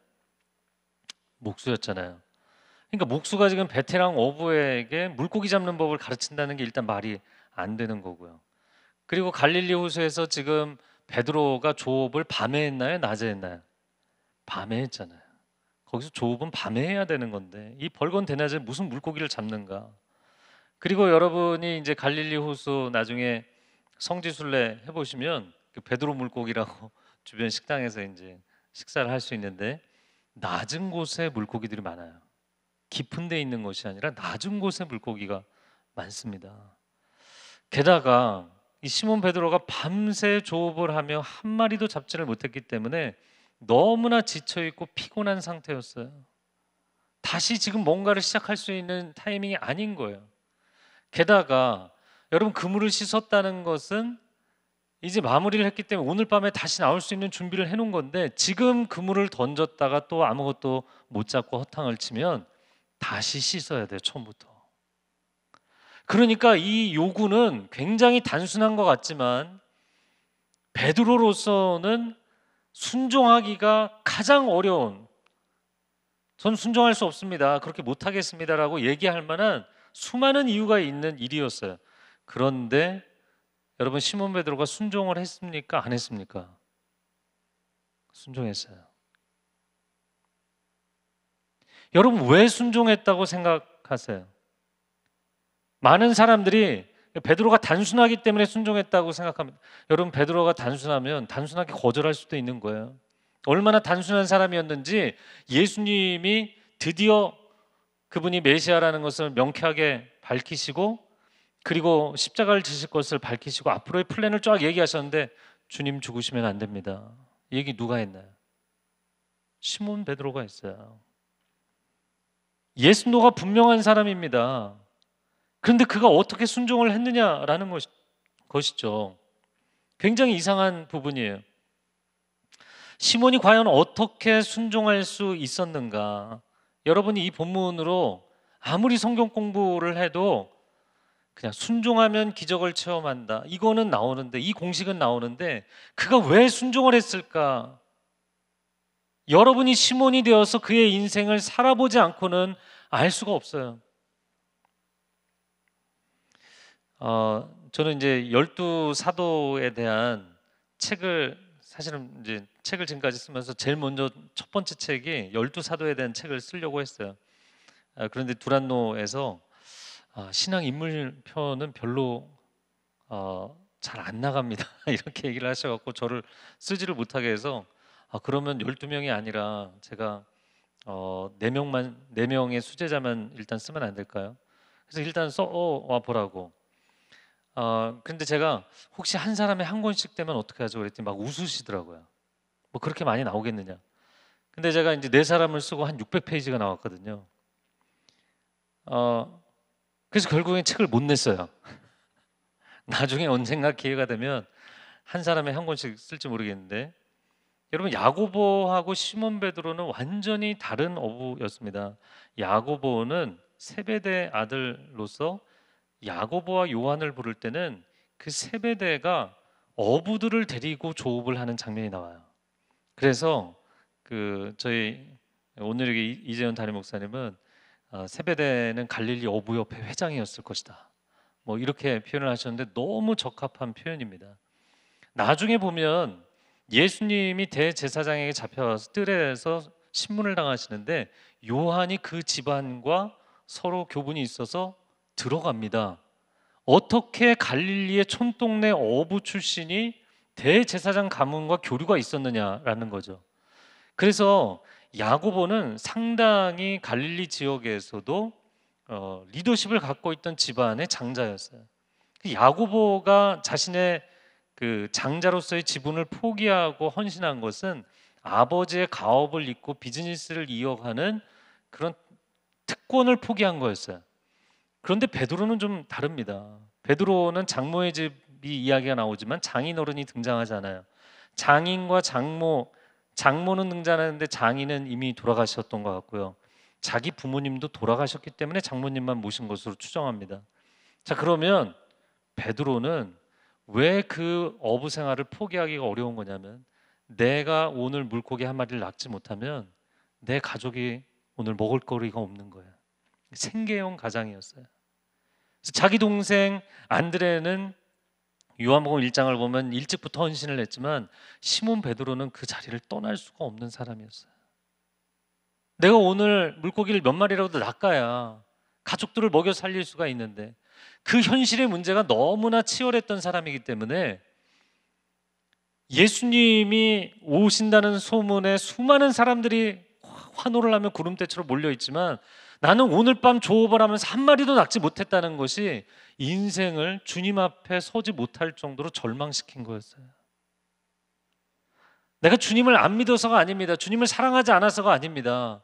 S1: 목수였잖아요. 그러니까 목수가 지금 베테랑 어부에게 물고기 잡는 법을 가르친다는 게 일단 말이 안 되는 거고요. 그리고 갈릴리 호수에서 지금 베드로가 조업을 밤에 했나요? 낮에 했나요? 밤에 했잖아요. 거기서 조업은 밤에 해야 되는 건데 이 벌건 대낮에 무슨 물고기를 잡는가? 그리고 여러분이 이제 갈릴리 호수 나중에 성지순례 해보시면 그 베드로 물고기라고 주변 식당에서 이제 식사를 할 수 있는데 낮은 곳에 물고기들이 많아요. 깊은 데 있는 것이 아니라 낮은 곳에 물고기가 많습니다. 게다가 이 시몬 베드로가 밤새 조업을 하며 한 마리도 잡지를 못했기 때문에 너무나 지쳐 있고 피곤한 상태였어요. 다시 지금 뭔가를 시작할 수 있는 타이밍이 아닌 거예요. 게다가 여러분, 그물을 씻었다는 것은 이제 마무리를 했기 때문에 오늘 밤에 다시 나올 수 있는 준비를 해놓은 건데 지금 그물을 던졌다가 또 아무것도 못 잡고 허탕을 치면 다시 씻어야 돼요, 처음부터. 그러니까 이 요구는 굉장히 단순한 것 같지만 베드로로서는 순종하기가 가장 어려운, 전 순종할 수 없습니다, 그렇게 못하겠습니다라고 얘기할 만한 수많은 이유가 있는 일이었어요. 그런데 여러분, 시몬 베드로가 순종을 했습니까? 안 했습니까? 순종했어요. 여러분, 왜 순종했다고 생각하세요? 많은 사람들이 베드로가 단순하기 때문에 순종했다고 생각합니다. 여러분, 베드로가 단순하면 단순하게 거절할 수도 있는 거예요. 얼마나 단순한 사람이었는지 예수님이 드디어 그분이 메시아라는 것을 명쾌하게 밝히시고 그리고 십자가를 지실 것을 밝히시고 앞으로의 플랜을 쫙 얘기하셨는데 주님 죽으시면 안 됩니다. 이 얘기 누가 했나요? 시몬 베드로가 했어요. 예수노가 분명한 사람입니다. 그런데 그가 어떻게 순종을 했느냐라는 것이죠. 굉장히 이상한 부분이에요. 시몬이 과연 어떻게 순종할 수 있었는가? 여러분이 이 본문으로 아무리 성경 공부를 해도 그냥 순종하면 기적을 체험한다, 이거는 나오는데, 이 공식은 나오는데 그가 왜 순종을 했을까? 여러분이 시몬이 되어서 그의 인생을 살아보지 않고는 알 수가 없어요. 저는 이제 열두 사도에 대한 책을, 사실은 이제 책을 지금까지 쓰면서 제일 먼저 첫 번째 책이 열두 사도에 대한 책을 쓰려고 했어요. 그런데 두란노에서 신앙 인물편은 별로 잘 안 나갑니다. 이렇게 얘기를 하셔갖고 저를 쓰지를 못하게 해서 그러면 12명이 아니라 제가 4명의 수제자만 일단 쓰면 안 될까요? 그래서 일단 써와 보라고. 근데 제가 혹시 한 사람에 한 권씩 되면 어떻게 하죠? 그랬더니 막 웃으시더라고요. 뭐 그렇게 많이 나오겠느냐. 근데 제가 이제 4사람을 쓰고 한 600페이지가 나왔거든요. 그래서 결국엔 책을 못 냈어요. 나중에 언젠가 기회가 되면 한 사람에 한 권씩 쓸지 모르겠는데, 여러분, 야고보하고 시몬 베드로는 완전히 다른 어부였습니다. 야고보는 세베대 아들로서 야고보와 요한을 부를 때는 그 세베대가 어부들을 데리고 조업을 하는 장면이 나와요. 그래서 저희 오늘 여기 이재현 담임 목사님은 세베대는 갈릴리 어부협회 회장이었을 것이다, 뭐 이렇게 표현을 하셨는데 너무 적합한 표현입니다. 나중에 보면 예수님이 대제사장에게 잡혀와서 뜰에서 신문을 당하시는데 요한이 그 집안과 서로 교분이 있어서 들어갑니다. 어떻게 갈릴리의 촌동네 어부 출신이 대제사장 가문과 교류가 있었느냐라는 거죠. 그래서 야고보는 상당히 갈릴리 지역에서도 리더십을 갖고 있던 집안의 장자였어요. 야고보가 자신의 그 장자로서의 지분을 포기하고 헌신한 것은 아버지의 가업을 잇고 비즈니스를 이어가는 그런 특권을 포기한 거였어요. 그런데 베드로는 좀 다릅니다. 베드로는 장모의 집 이야기가 나오지만 장인어른이 등장하잖아요. 장인과 장모는 등장하는데 장인은 이미 돌아가셨던 것 같고요. 자기 부모님도 돌아가셨기 때문에 장모님만 모신 것으로 추정합니다. 자, 그러면 베드로는 왜 그 어부 생활을 포기하기가 어려운 거냐면, 내가 오늘 물고기 한 마리를 낚지 못하면 내 가족이 오늘 먹을 거리가 없는 거예요. 생계형 가장이었어요. 그래서 자기 동생 안드레는 요한복음 1장을 보면 일찍부터 헌신을 했지만, 시몬 베드로는 그 자리를 떠날 수가 없는 사람이었어요. 내가 오늘 물고기를 몇 마리라도 낚아야 가족들을 먹여 살릴 수가 있는데, 그 현실의 문제가 너무나 치열했던 사람이기 때문에 예수님이 오신다는 소문에 수많은 사람들이 환호를 하며 구름대처럼 몰려있지만, 나는 오늘 밤 조업을 하면서 한 마리도 낚지 못했다는 것이 인생을 주님 앞에 서지 못할 정도로 절망시킨 거였어요. 내가 주님을 안 믿어서가 아닙니다. 주님을 사랑하지 않아서가 아닙니다.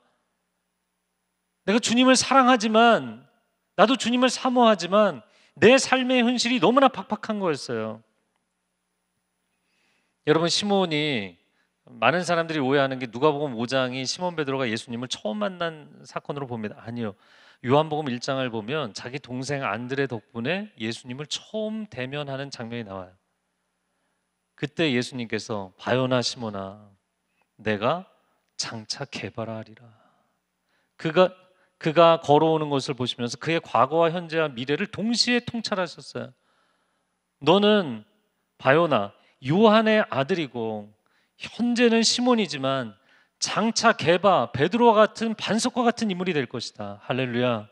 S1: 내가 주님을 사랑하지만, 나도 주님을 사모하지만 내 삶의 현실이 너무나 팍팍한 거였어요. 여러분, 시몬이, 많은 사람들이 오해하는 게 누가복음 5장이 시몬 베드로가 예수님을 처음 만난 사건으로 봅니다. 아니요. 요한복음 1장을 보면 자기 동생 안드레 덕분에 예수님을 처음 대면하는 장면이 나와요. 그때 예수님께서 바요나 시몬아, 내가 장차 개발하리라. 그가 걸어오는 것을 보시면서 그의 과거와 현재와 미래를 동시에 통찰하셨어요. 너는 바요나, 요한의 아들이고 현재는 시몬이지만 장차 게바, 베드로와 같은 반석과 같은 인물이 될 것이다. 할렐루야.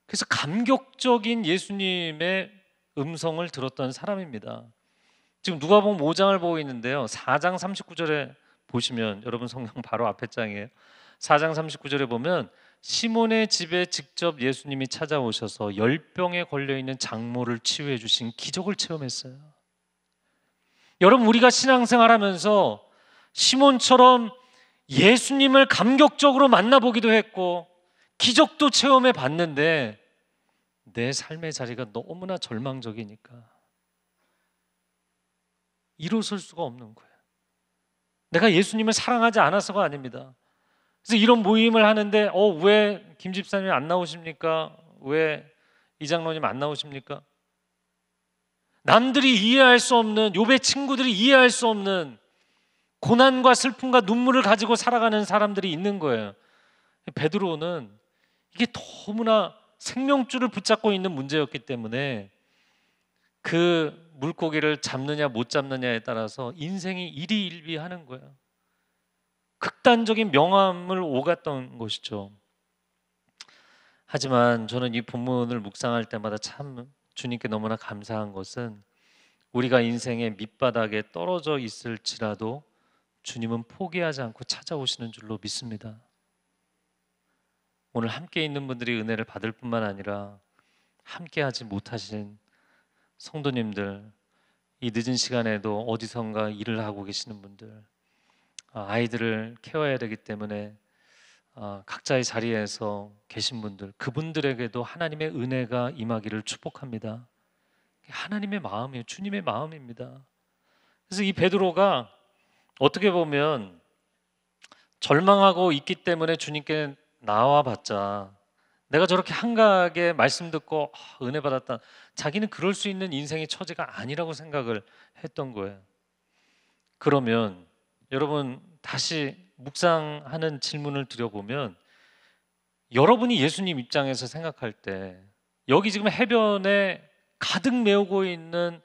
S1: 그래서 감격적인 예수님의 음성을 들었던 사람입니다. 지금 누가복음 5장을 보고 있는데요, 4장 39절에 보시면, 여러분 성경 바로 앞에 장이에요. 4장 39절에 보면 시몬의 집에 직접 예수님이 찾아오셔서 열병에 걸려있는 장모를 치유해 주신 기적을 체험했어요. 여러분, 우리가 신앙생활하면서 시몬처럼 예수님을 감격적으로 만나보기도 했고 기적도 체험해 봤는데 내 삶의 자리가 너무나 절망적이니까 일어설 수가 없는 거예요. 내가 예수님을 사랑하지 않아서가 아닙니다. 그래서 이런 모임을 하는데 왜 김 집사님 안 나오십니까? 왜 이장로님 안 나오십니까? 남들이 이해할 수 없는, 욥의 친구들이 이해할 수 없는 고난과 슬픔과 눈물을 가지고 살아가는 사람들이 있는 거예요. 베드로는 이게 너무나 생명줄을 붙잡고 있는 문제였기 때문에 그 물고기를 잡느냐 못 잡느냐에 따라서 인생이 일희일비하는 거예요. 극단적인 명함을 오갔던 것이죠. 하지만 저는 이 본문을 묵상할 때마다 참 주님께 너무나 감사한 것은, 우리가 인생의 밑바닥에 떨어져 있을지라도 주님은 포기하지 않고 찾아오시는 줄로 믿습니다. 오늘 함께 있는 분들이 은혜를 받을 뿐만 아니라 함께 하지 못하신 성도님들, 이 늦은 시간에도 어디선가 일을 하고 계시는 분들, 아이들을 케어해야 되기 때문에 각자의 자리에서 계신 분들, 그분들에게도 하나님의 은혜가 임하기를 축복합니다. 하나님의 마음이에요. 주님의 마음입니다. 그래서 이 베드로가 어떻게 보면 절망하고 있기 때문에 주님께 나와봤자, 내가 저렇게 한가하게 말씀 듣고 은혜 받았다, 자기는 그럴 수 있는 인생의 처지가 아니라고 생각을 했던 거예요. 그러면 여러분, 다시 묵상하는 질문을 드려보면, 여러분이 예수님 입장에서 생각할 때 여기 지금 해변에 가득 메우고 있는,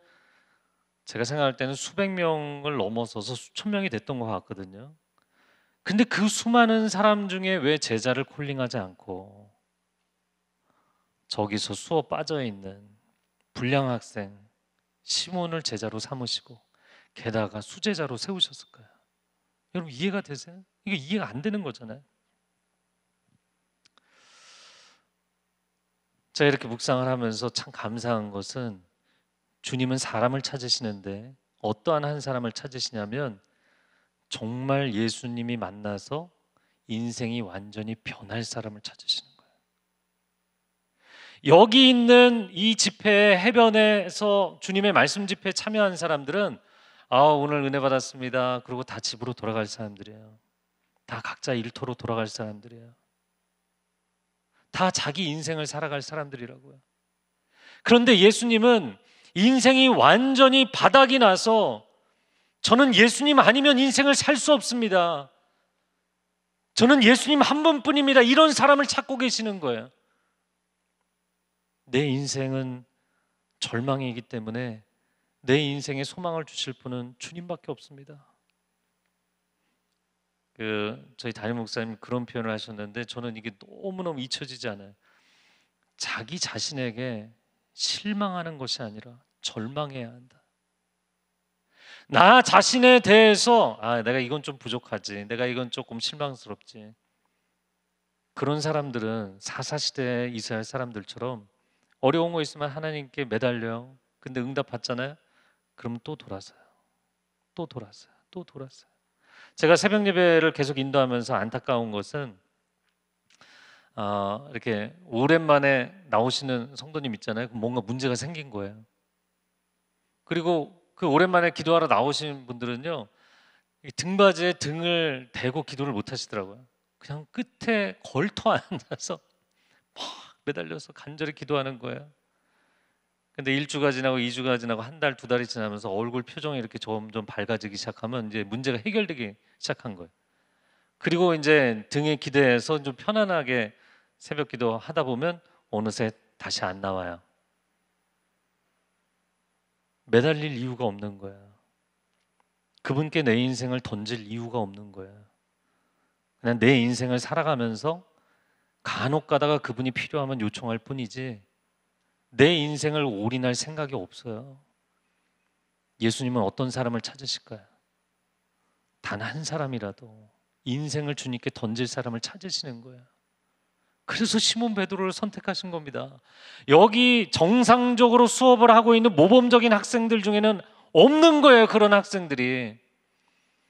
S1: 제가 생각할 때는 수백 명을 넘어서서 수천 명이 됐던 것 같거든요. 근데 그 수많은 사람 중에 왜 제자를 콜링하지 않고 저기서 수업 빠져있는 불량 학생 시몬을 제자로 삼으시고 게다가 수제자로 세우셨을까요? 여러분, 이해가 되세요? 이게 이해가 안 되는 거잖아요. 제가 이렇게 묵상을 하면서 참 감사한 것은, 주님은 사람을 찾으시는데 어떠한 한 사람을 찾으시냐면 정말 예수님이 만나서 인생이 완전히 변할 사람을 찾으시는 거예요. 여기 있는 이 집회 해변에서 주님의 말씀 집회에 참여한 사람들은 오늘 은혜 받았습니다. 그리고 다 집으로 돌아갈 사람들이에요. 다 각자 일터로 돌아갈 사람들이에요. 다 자기 인생을 살아갈 사람들이라고요. 그런데 예수님은 인생이 완전히 바닥이 나서 저는 예수님 아니면 인생을 살 수 없습니다. 저는 예수님 한 분뿐입니다. 이런 사람을 찾고 계시는 거예요. 내 인생은 절망이기 때문에 내 인생에 소망을 주실 분은 주님밖에 없습니다. 저희 담임 목사님 그런 표현을 하셨는데 저는 이게 너무너무 잊혀지지 않아요. 자기 자신에게 실망하는 것이 아니라 절망해야 한다. 나 자신에 대해서 내가 이건 좀 부족하지, 내가 이건 조금 실망스럽지. 그런 사람들은 사사시대 이스라엘 사람들처럼 어려운 거 있으면 하나님께 매달려요. 근데 응답 받잖아요. 그럼 또 돌아서요. 또 돌아서요. 또 돌아서요. 제가 새벽 예배를 계속 인도하면서 안타까운 것은 이렇게 오랜만에 나오시는 성도님 있잖아요. 뭔가 문제가 생긴 거예요. 그리고 그 오랜만에 기도하러 나오신 분들은요, 등받이에 등을 대고 기도를 못 하시더라고요. 그냥 끝에 걸터 앉아서 막 매달려서 간절히 기도하는 거예요. 근데 1주가 지나고 2주가 지나고 한 달, 두 달이 지나면서 얼굴 표정이 이렇게 점점 밝아지기 시작하면 이제 문제가 해결되기 시작한 거예요. 그리고 이제 등에 기대서 좀 편안하게 새벽 기도 하다 보면 어느새 다시 안 나와요. 매달릴 이유가 없는 거예요. 그분께 내 인생을 던질 이유가 없는 거예요. 그냥 내 인생을 살아가면서 간혹 가다가 그분이 필요하면 요청할 뿐이지 내 인생을 올인할 생각이 없어요. 예수님은 어떤 사람을 찾으실까요? 단 한 사람이라도 인생을 주님께 던질 사람을 찾으시는 거예요. 그래서 시몬 베드로를 선택하신 겁니다. 여기 정상적으로 수업을 하고 있는 모범적인 학생들 중에는 없는 거예요, 그런 학생들이.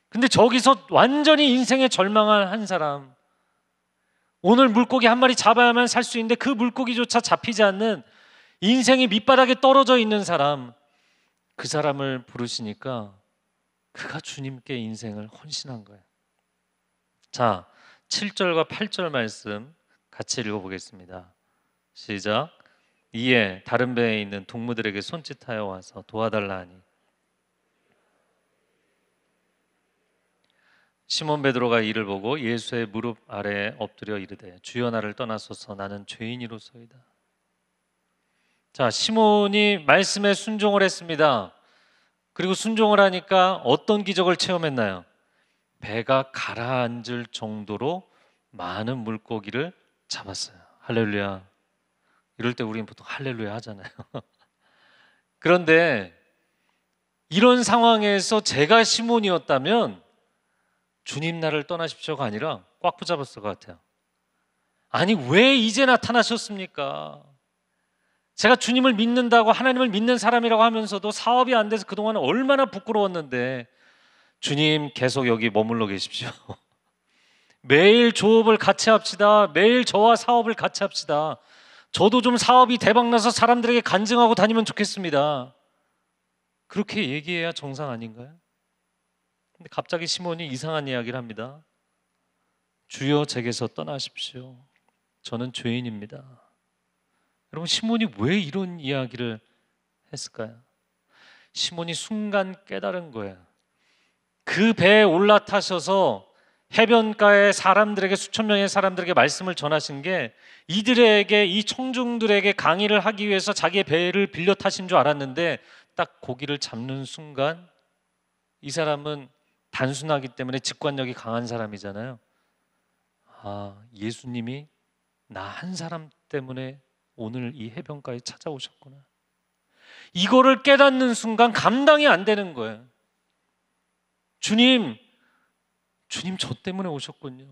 S1: 근데 저기서 완전히 인생에 절망한 한 사람, 오늘 물고기 한 마리 잡아야만 살 수 있는데 그 물고기조차 잡히지 않는 인생이 밑바닥에 떨어져 있는 사람, 그 사람을 부르시니까 그가 주님께 인생을 헌신한 거예요. 자, 7절과 8절 말씀 같이 읽어보겠습니다. 시작. 이에 다른 배에 있는 동무들에게 손짓하여 와서 도와달라 하니 시몬 베드로가 이를 보고 예수의 무릎 아래에 엎드려 이르되 주여 나를 떠나소서 나는 죄인이로소이다. 자, 시몬이 말씀에 순종을 했습니다. 그리고 순종을 하니까 어떤 기적을 체험했나요? 배가 가라앉을 정도로 많은 물고기를 잡았어요. 할렐루야. 이럴 때 우리는 보통 할렐루야 하잖아요. 그런데 이런 상황에서 제가 시몬이었다면 주님 나를 떠나십시오가 아니라 꽉 붙잡았을 것 같아요. 아니 왜 이제 나타나셨습니까? 제가 주님을 믿는다고 하나님을 믿는 사람이라고 하면서도 사업이 안 돼서 그동안 얼마나 부끄러웠는데 주님 계속 여기 머물러 계십시오. 매일 조업을 같이 합시다. 매일 저와 사업을 같이 합시다. 저도 좀 사업이 대박나서 사람들에게 간증하고 다니면 좋겠습니다. 그렇게 얘기해야 정상 아닌가요? 근데 갑자기 시몬이 이상한 이야기를 합니다. 주여 제게서 떠나십시오. 저는 죄인입니다. 여러분 시몬이 왜 이런 이야기를 했을까요? 시몬이 순간 깨달은 거예요. 그 배에 올라타셔서 해변가의 사람들에게 수천 명의 사람들에게 말씀을 전하신 게 이들에게 이 청중들에게 강의를 하기 위해서 자기의 배를 빌려 타신 줄 알았는데 딱 고기를 잡는 순간 이 사람은 단순하기 때문에 직관력이 강한 사람이잖아요. 예수님이 나 한 사람 때문에 오늘 이 해변가에 찾아오셨구나. 이거를 깨닫는 순간 감당이 안 되는 거예요. 주님 저 때문에 오셨군요.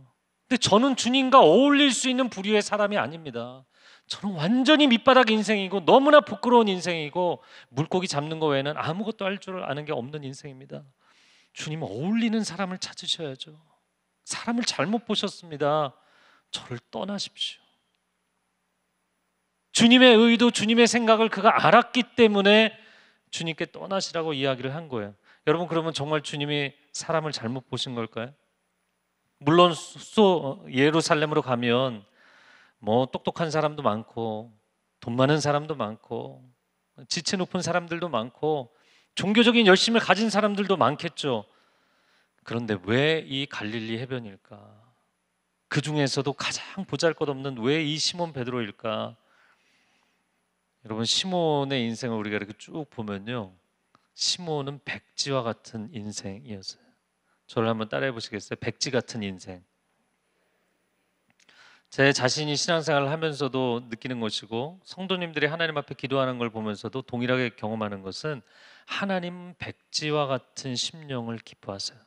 S1: 근데 저는 주님과 어울릴 수 있는 부류의 사람이 아닙니다. 저는 완전히 밑바닥 인생이고 너무나 부끄러운 인생이고 물고기 잡는 거 외에는 아무것도 할 줄 아는 게 없는 인생입니다. 주님 어울리는 사람을 찾으셔야죠. 사람을 잘못 보셨습니다. 저를 떠나십시오. 주님의 의도, 주님의 생각을 그가 알았기 때문에 주님께 떠나시라고 이야기를 한 거예요. 여러분, 그러면 정말 주님이 사람을 잘못 보신 걸까요? 물론 예루살렘으로 가면 뭐 똑똑한 사람도 많고 돈 많은 사람도 많고 지체 높은 사람들도 많고 종교적인 열심을 가진 사람들도 많겠죠. 그런데 왜 이 갈릴리 해변일까? 그 중에서도 가장 보잘것없는 왜 이 시몬 베드로일까? 여러분, 시몬의 인생을 우리가 이렇게 쭉 보면요, 시몬은 백지와 같은 인생이었어요. 저를 한번 따라해 보시겠어요? 백지 같은 인생. 제 자신이 신앙생활을 하면서도 느끼는 것이고 성도님들이 하나님 앞에 기도하는 걸 보면서도 동일하게 경험하는 것은 하나님 백지와 같은 심령을 기뻐하세요.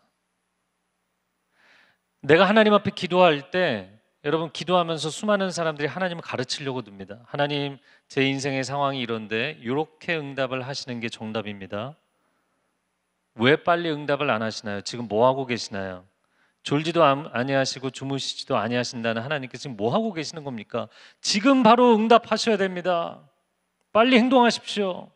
S1: 내가 하나님 앞에 기도할 때 여러분, 기도하면서 수많은 사람들이 하나님을 가르치려고 듭니다. 하나님, 제 인생의 상황이 이런데 이렇게 응답을 하시는 게 정답입니다. 왜 빨리 응답을 안 하시나요? 지금 뭐 하고 계시나요? 졸지도 아니하시고 주무시지도 아니하신다는 하나님께서 지금 뭐 하고 계시는 겁니까? 지금 바로 응답하셔야 됩니다. 빨리 행동하십시오.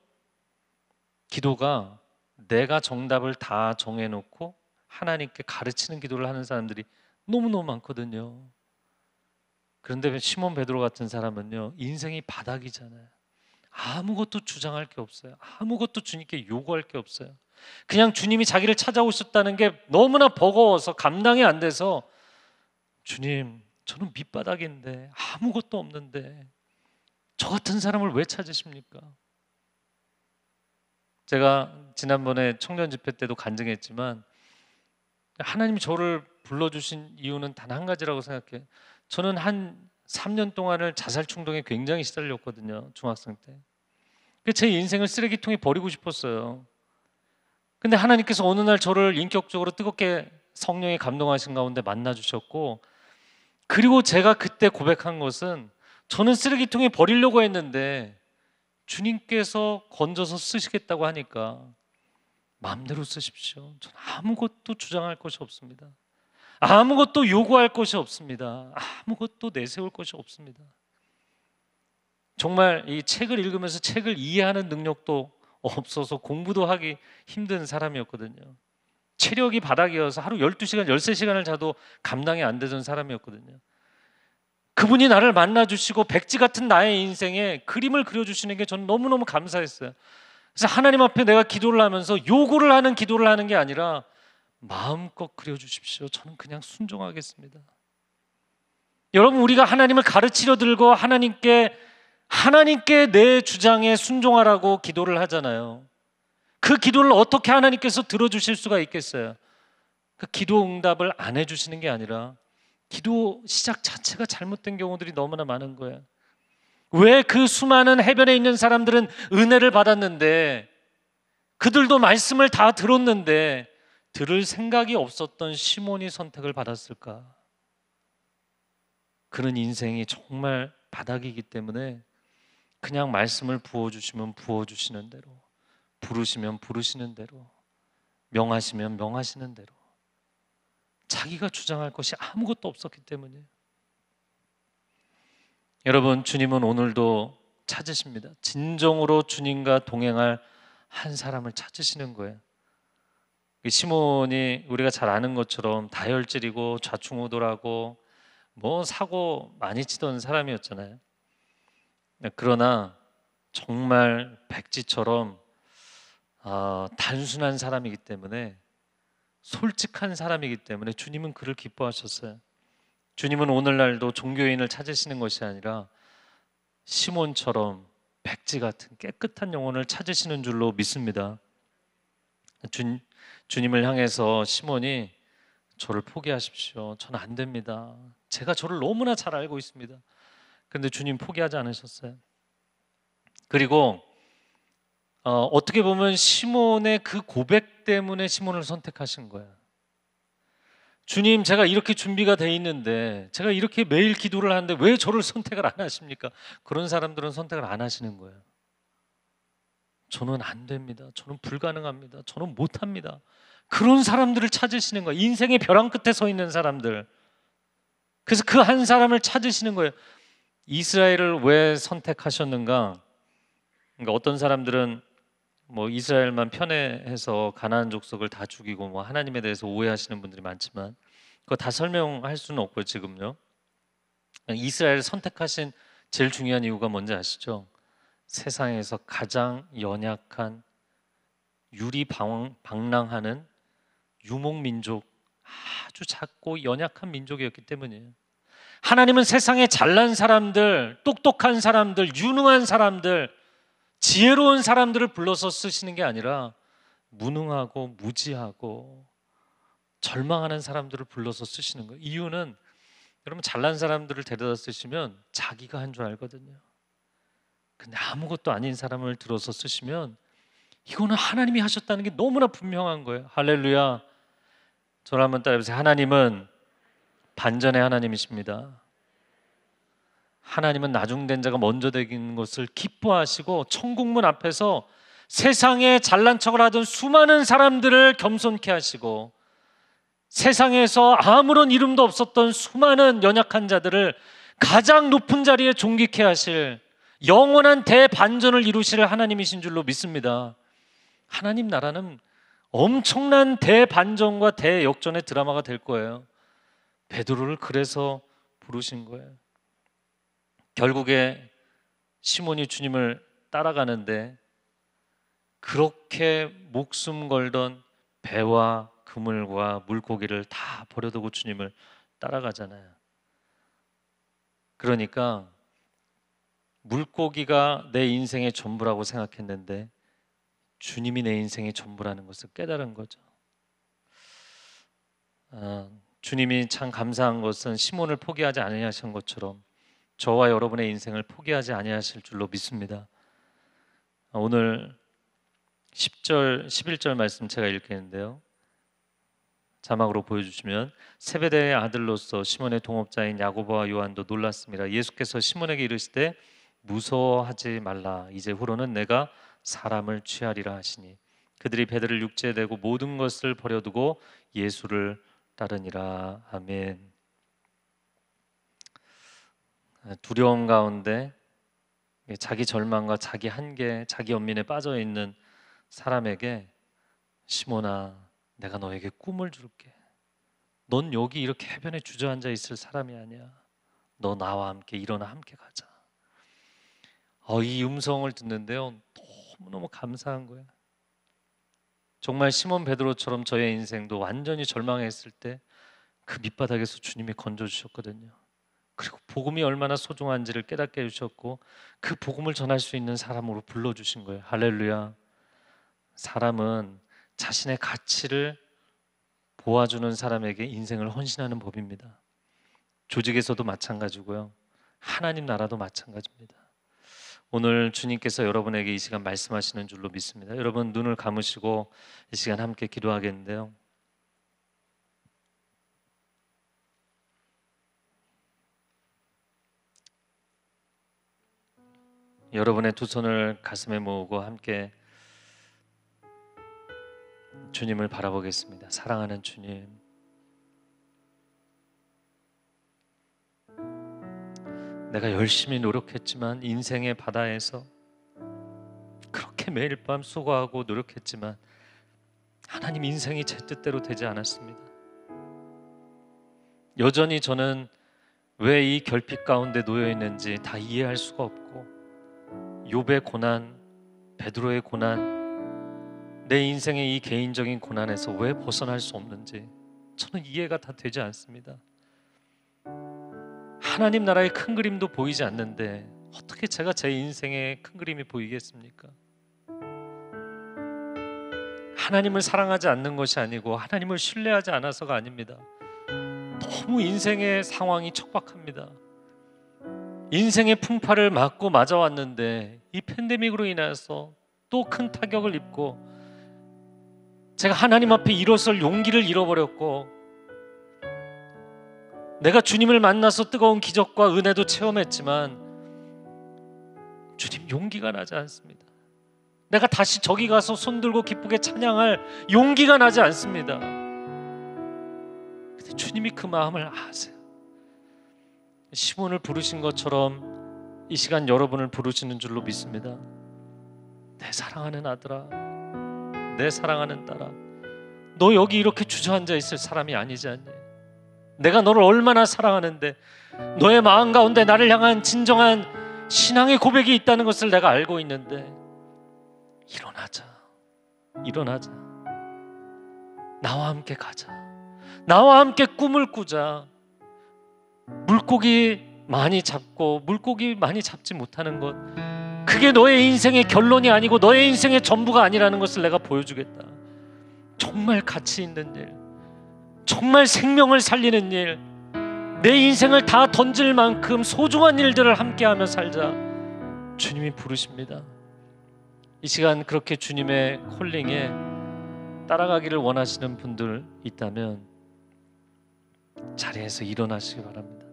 S1: 기도가 내가 정답을 다 정해놓고 하나님께 가르치는 기도를 하는 사람들이 너무너무 많거든요. 그런데 시몬 베드로 같은 사람은요, 인생이 바닥이잖아요. 아무것도 주장할 게 없어요. 아무것도 주님께 요구할 게 없어요. 그냥 주님이 자기를 찾아오셨다는 게 너무나 버거워서 감당이 안 돼서, 주님, 저는 밑바닥인데 아무것도 없는데 저 같은 사람을 왜 찾으십니까? 제가 지난번에 청년 집회 때도 간증했지만 하나님이 저를 불러주신 이유는 단 한 가지라고 생각해요. 저는 한 3년 동안을 자살 충동에 굉장히 시달렸거든요. 중학생 때. 제 인생을 쓰레기통에 버리고 싶었어요. 근데 하나님께서 어느 날 저를 인격적으로 뜨겁게 성령이 감동하신 가운데 만나주셨고, 그리고 제가 그때 고백한 것은 저는 쓰레기통에 버리려고 했는데 주님께서 건져서 쓰시겠다고 하니까 마음대로 쓰십시오. 저는 아무것도 주장할 것이 없습니다. 아무것도 요구할 것이 없습니다. 아무것도 내세울 것이 없습니다. 정말 이 책을 읽으면서 책을 이해하는 능력도 없어서 공부도 하기 힘든 사람이었거든요. 체력이 바닥이어서 하루 12시간, 13시간을 자도 감당이 안 되던 사람이었거든요. 그분이 나를 만나주시고 백지 같은 나의 인생에 그림을 그려주시는 게 저는 너무너무 감사했어요. 그래서 하나님 앞에 내가 기도를 하면서 요구를 하는 기도를 하는 게 아니라 마음껏 그려주십시오. 저는 그냥 순종하겠습니다. 여러분, 우리가 하나님을 가르치려 들고 하나님께 내 주장에 순종하라고 기도를 하잖아요. 그 기도를 어떻게 하나님께서 들어주실 수가 있겠어요? 그 기도 응답을 안 해주시는 게 아니라 기도 시작 자체가 잘못된 경우들이 너무나 많은 거예요. 왜 그 수많은 해변에 있는 사람들은 은혜를 받았는데, 그들도 말씀을 다 들었는데 들을 생각이 없었던 시몬이 선택을 받았을까? 그런 인생이 정말 바닥이기 때문에 그냥 말씀을 부어주시면 부어주시는 대로, 부르시면 부르시는 대로, 명하시면 명하시는 대로, 자기가 주장할 것이 아무것도 없었기 때문이에요. 여러분, 주님은 오늘도 찾으십니다. 진정으로 주님과 동행할 한 사람을 찾으시는 거예요. 시몬이 우리가 잘 아는 것처럼 다혈질이고 좌충우돌하고 뭐 사고 많이 치던 사람이었잖아요. 그러나 정말 백지처럼 단순한 사람이기 때문에, 솔직한 사람이기 때문에 주님은 그를 기뻐하셨어요. 주님은 오늘날도 종교인을 찾으시는 것이 아니라 시몬처럼 백지 같은 깨끗한 영혼을 찾으시는 줄로 믿습니다. 주님을 향해서 시몬이 저를 포기하십시오. 저는 안 됩니다. 제가 저를 너무나 잘 알고 있습니다. 그런데 주님 포기하지 않으셨어요. 그리고 어떻게 보면 시몬의 그 고백 때문에 시몬을 선택하신 거예요. 주님, 제가 이렇게 준비가 돼 있는데, 제가 이렇게 매일 기도를 하는데 왜 저를 선택을 안 하십니까? 그런 사람들은 선택을 안 하시는 거예요. 저는 안 됩니다. 저는 불가능합니다. 저는 못합니다. 그런 사람들을 찾으시는 거예요. 인생의 벼랑 끝에 서 있는 사람들. 그래서 그 한 사람을 찾으시는 거예요. 이스라엘을 왜 선택하셨는가? 그러니까 어떤 사람들은 뭐 이스라엘만 편애해서 가나안 족속을 다 죽이고 뭐 하나님에 대해서 오해하시는 분들이 많지만 그거 다 설명할 수는 없고요. 지금요. 이스라엘을 선택하신 제일 중요한 이유가 뭔지 아시죠? 세상에서 가장 연약한 유리방랑하는 유목민족, 아주 작고 연약한 민족이었기 때문이에요. 하나님은 세상에 잘난 사람들, 똑똑한 사람들, 유능한 사람들, 지혜로운 사람들을 불러서 쓰시는 게 아니라 무능하고 무지하고 절망하는 사람들을 불러서 쓰시는 거예요. 이유는 여러분 잘난 사람들을 데려다 쓰시면 자기가 한 줄 알거든요. 근데 아무것도 아닌 사람을 들어서 쓰시면 이거는 하나님이 하셨다는 게 너무나 분명한 거예요. 할렐루야. 저를 한번 따라해보세요. 하나님은 반전의 하나님이십니다. 하나님은 나중된 자가 먼저 되는 것을 기뻐하시고 천국문 앞에서 세상에 잘난 척을 하던 수많은 사람들을 겸손케 하시고 세상에서 아무런 이름도 없었던 수많은 연약한 자들을 가장 높은 자리에 존귀케 하실 영원한 대반전을 이루실 하나님이신 줄로 믿습니다. 하나님 나라는 엄청난 대반전과 대역전의 드라마가 될 거예요. 베드로를 그래서 부르신 거예요. 결국에 시몬이 주님을 따라가는데 그렇게 목숨 걸던 배와 그물과 물고기를 다 버려두고 주님을 따라가잖아요. 그러니까 물고기가 내 인생의 전부라고 생각했는데 주님이 내 인생의 전부라는 것을 깨달은 거죠. 주님이 참 감사한 것은 시몬을 포기하지 아니하신 것처럼 저와 여러분의 인생을 포기하지 아니하실 줄로 믿습니다. 오늘 10절, 11절 말씀 제가 읽겠는데요. 자막으로 보여주시면 세베대의 아들로서 시몬의 동업자인 야고보와 요한도 놀랐습니다. 예수께서 시몬에게 이르시되 무서워하지 말라. 이제 후로는 내가 사람을 취하리라 하시니 그들이 배들을 육지에 대고 모든 것을 버려두고 예수를 따르니라. 아멘. 두려움 가운데 자기 절망과 자기 한계, 자기 연민에 빠져 있는 사람에게 시몬아, 내가 너에게 꿈을 줄게. 넌 여기 이렇게 해변에 주저앉아 있을 사람이 아니야. 너 나와 함께 일어나 함께 가자. 이 음성을 듣는데요, 너무너무 감사한 거예요. 정말 시몬 베드로처럼 저의 인생도 완전히 절망했을 때 그 밑바닥에서 주님이 건져주셨거든요. 그리고 복음이 얼마나 소중한지를 깨닫게 해주셨고 그 복음을 전할 수 있는 사람으로 불러주신 거예요. 할렐루야. 사람은 자신의 가치를 보아주는 사람에게 인생을 헌신하는 법입니다. 조직에서도 마찬가지고요. 하나님 나라도 마찬가지입니다. 오늘 주님께서 여러분에게 이 시간 말씀하시는 줄로 믿습니다. 여러분 눈을 감으시고 이 시간 함께 기도하겠는데요. 여러분의 두 손을 가슴에 모으고 함께 주님을 바라보겠습니다. 사랑하는 주님, 내가 열심히 노력했지만 인생의 바다에서 그렇게 매일 밤 수고하고 노력했지만 하나님 인생이 제 뜻대로 되지 않았습니다. 여전히 저는 왜 이 결핍 가운데 놓여 있는지 다 이해할 수가 없고 욥의 고난, 베드로의 고난, 내 인생의 이 개인적인 고난에서 왜 벗어날 수 없는지 저는 이해가 다 되지 않습니다. 하나님 나라의 큰 그림도 보이지 않는데 어떻게 제가 제 인생의 큰 그림이 보이겠습니까? 하나님을 사랑하지 않는 것이 아니고 하나님을 신뢰하지 않아서가 아닙니다. 너무 인생의 상황이 척박합니다. 인생의 풍파를 맞고 맞아왔는데 이 팬데믹으로 인해서 또 큰 타격을 입고 제가 하나님 앞에 일어설 용기를 잃어버렸고 내가 주님을 만나서 뜨거운 기적과 은혜도 체험했지만 주님 용기가 나지 않습니다. 내가 다시 저기 가서 손들고 기쁘게 찬양할 용기가 나지 않습니다. 근데 주님이 그 마음을 아세요. 시몬을 부르신 것처럼 이 시간 여러분을 부르시는 줄로 믿습니다. 내 사랑하는 아들아, 내 사랑하는 딸아, 너 여기 이렇게 주저앉아 있을 사람이 아니지 않니? 내가 너를 얼마나 사랑하는데, 너의 마음 가운데 나를 향한 진정한 신앙의 고백이 있다는 것을 내가 알고 있는데, 일어나자. 나와 함께 가자. 나와 함께 꿈을 꾸자. 물고기 많이 잡고 물고기 많이 잡지 못하는 것, 그게 너의 인생의 결론이 아니고 너의 인생의 전부가 아니라는 것을 내가 보여주겠다. 정말 가치 있는 일, 정말 생명을 살리는 일, 내 인생을 다 던질 만큼 소중한 일들을 함께하며 살자. 주님이 부르십니다. 이 시간 그렇게 주님의 콜링에 따라가기를 원하시는 분들 있다면 자리에서 일어나시기 바랍니다.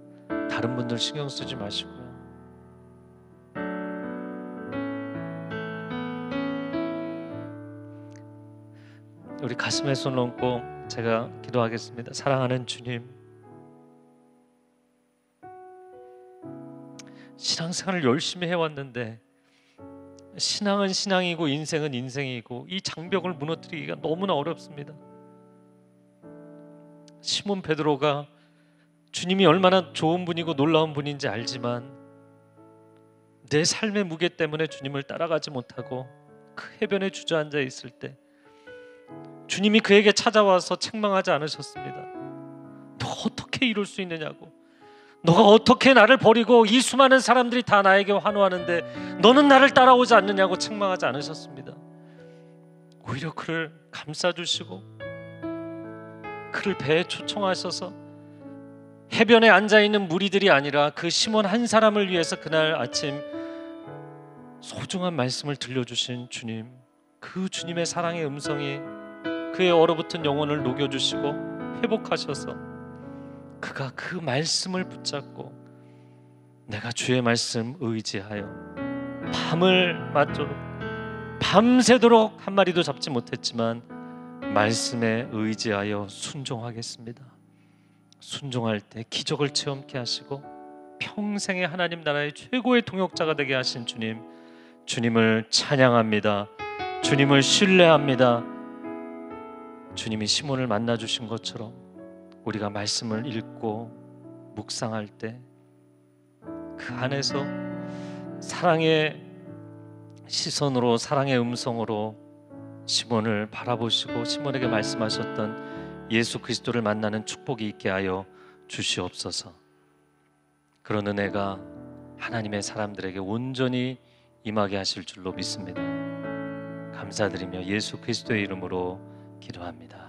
S1: 다른 분들 신경 쓰지 마시고요. 우리 가슴에 손 얹고 제가 기도하겠습니다. 사랑하는 주님, 신앙생활을 열심히 해왔는데 신앙은 신앙이고 인생은 인생이고 이 장벽을 무너뜨리기가 너무나 어렵습니다. 시몬 베드로가 주님이 얼마나 좋은 분이고 놀라운 분인지 알지만 내 삶의 무게 때문에 주님을 따라가지 못하고 그 해변에 주저앉아 있을 때 주님이 그에게 찾아와서 책망하지 않으셨습니다. 너가 어떻게 이럴 수 있느냐고, 너가 어떻게 나를 버리고 이 수많은 사람들이 다 나에게 환호하는데 너는 나를 따라오지 않느냐고 책망하지 않으셨습니다. 오히려 그를 감싸주시고 그를 배에 초청하셔서 해변에 앉아있는 무리들이 아니라 그 시몬 한 사람을 위해서 그날 아침 소중한 말씀을 들려주신 주님, 그 주님의 사랑의 음성이 그의 얼어붙은 영혼을 녹여주시고 회복하셔서 그가 그 말씀을 붙잡고 내가 주의 말씀 의지하여 밤을 맞도록 밤새도록 한 마리도 잡지 못했지만 말씀에 의지하여 순종하겠습니다. 순종할 때 기적을 체험케 하시고 평생의 하나님 나라의 최고의 동역자가 되게 하신 주님, 주님을 찬양합니다. 주님을 신뢰합니다. 주님이 시몬을 만나주신 것처럼 우리가 말씀을 읽고 묵상할 때 그 안에서 사랑의 시선으로, 사랑의 음성으로 시몬을 바라보시고 시몬에게 말씀하셨던 예수 그리스도를 만나는 축복이 있게 하여 주시옵소서. 그런 은혜가 하나님의 사람들에게 온전히 임하게 하실 줄로 믿습니다. 감사드리며 예수 그리스도의 이름으로 기도합니다.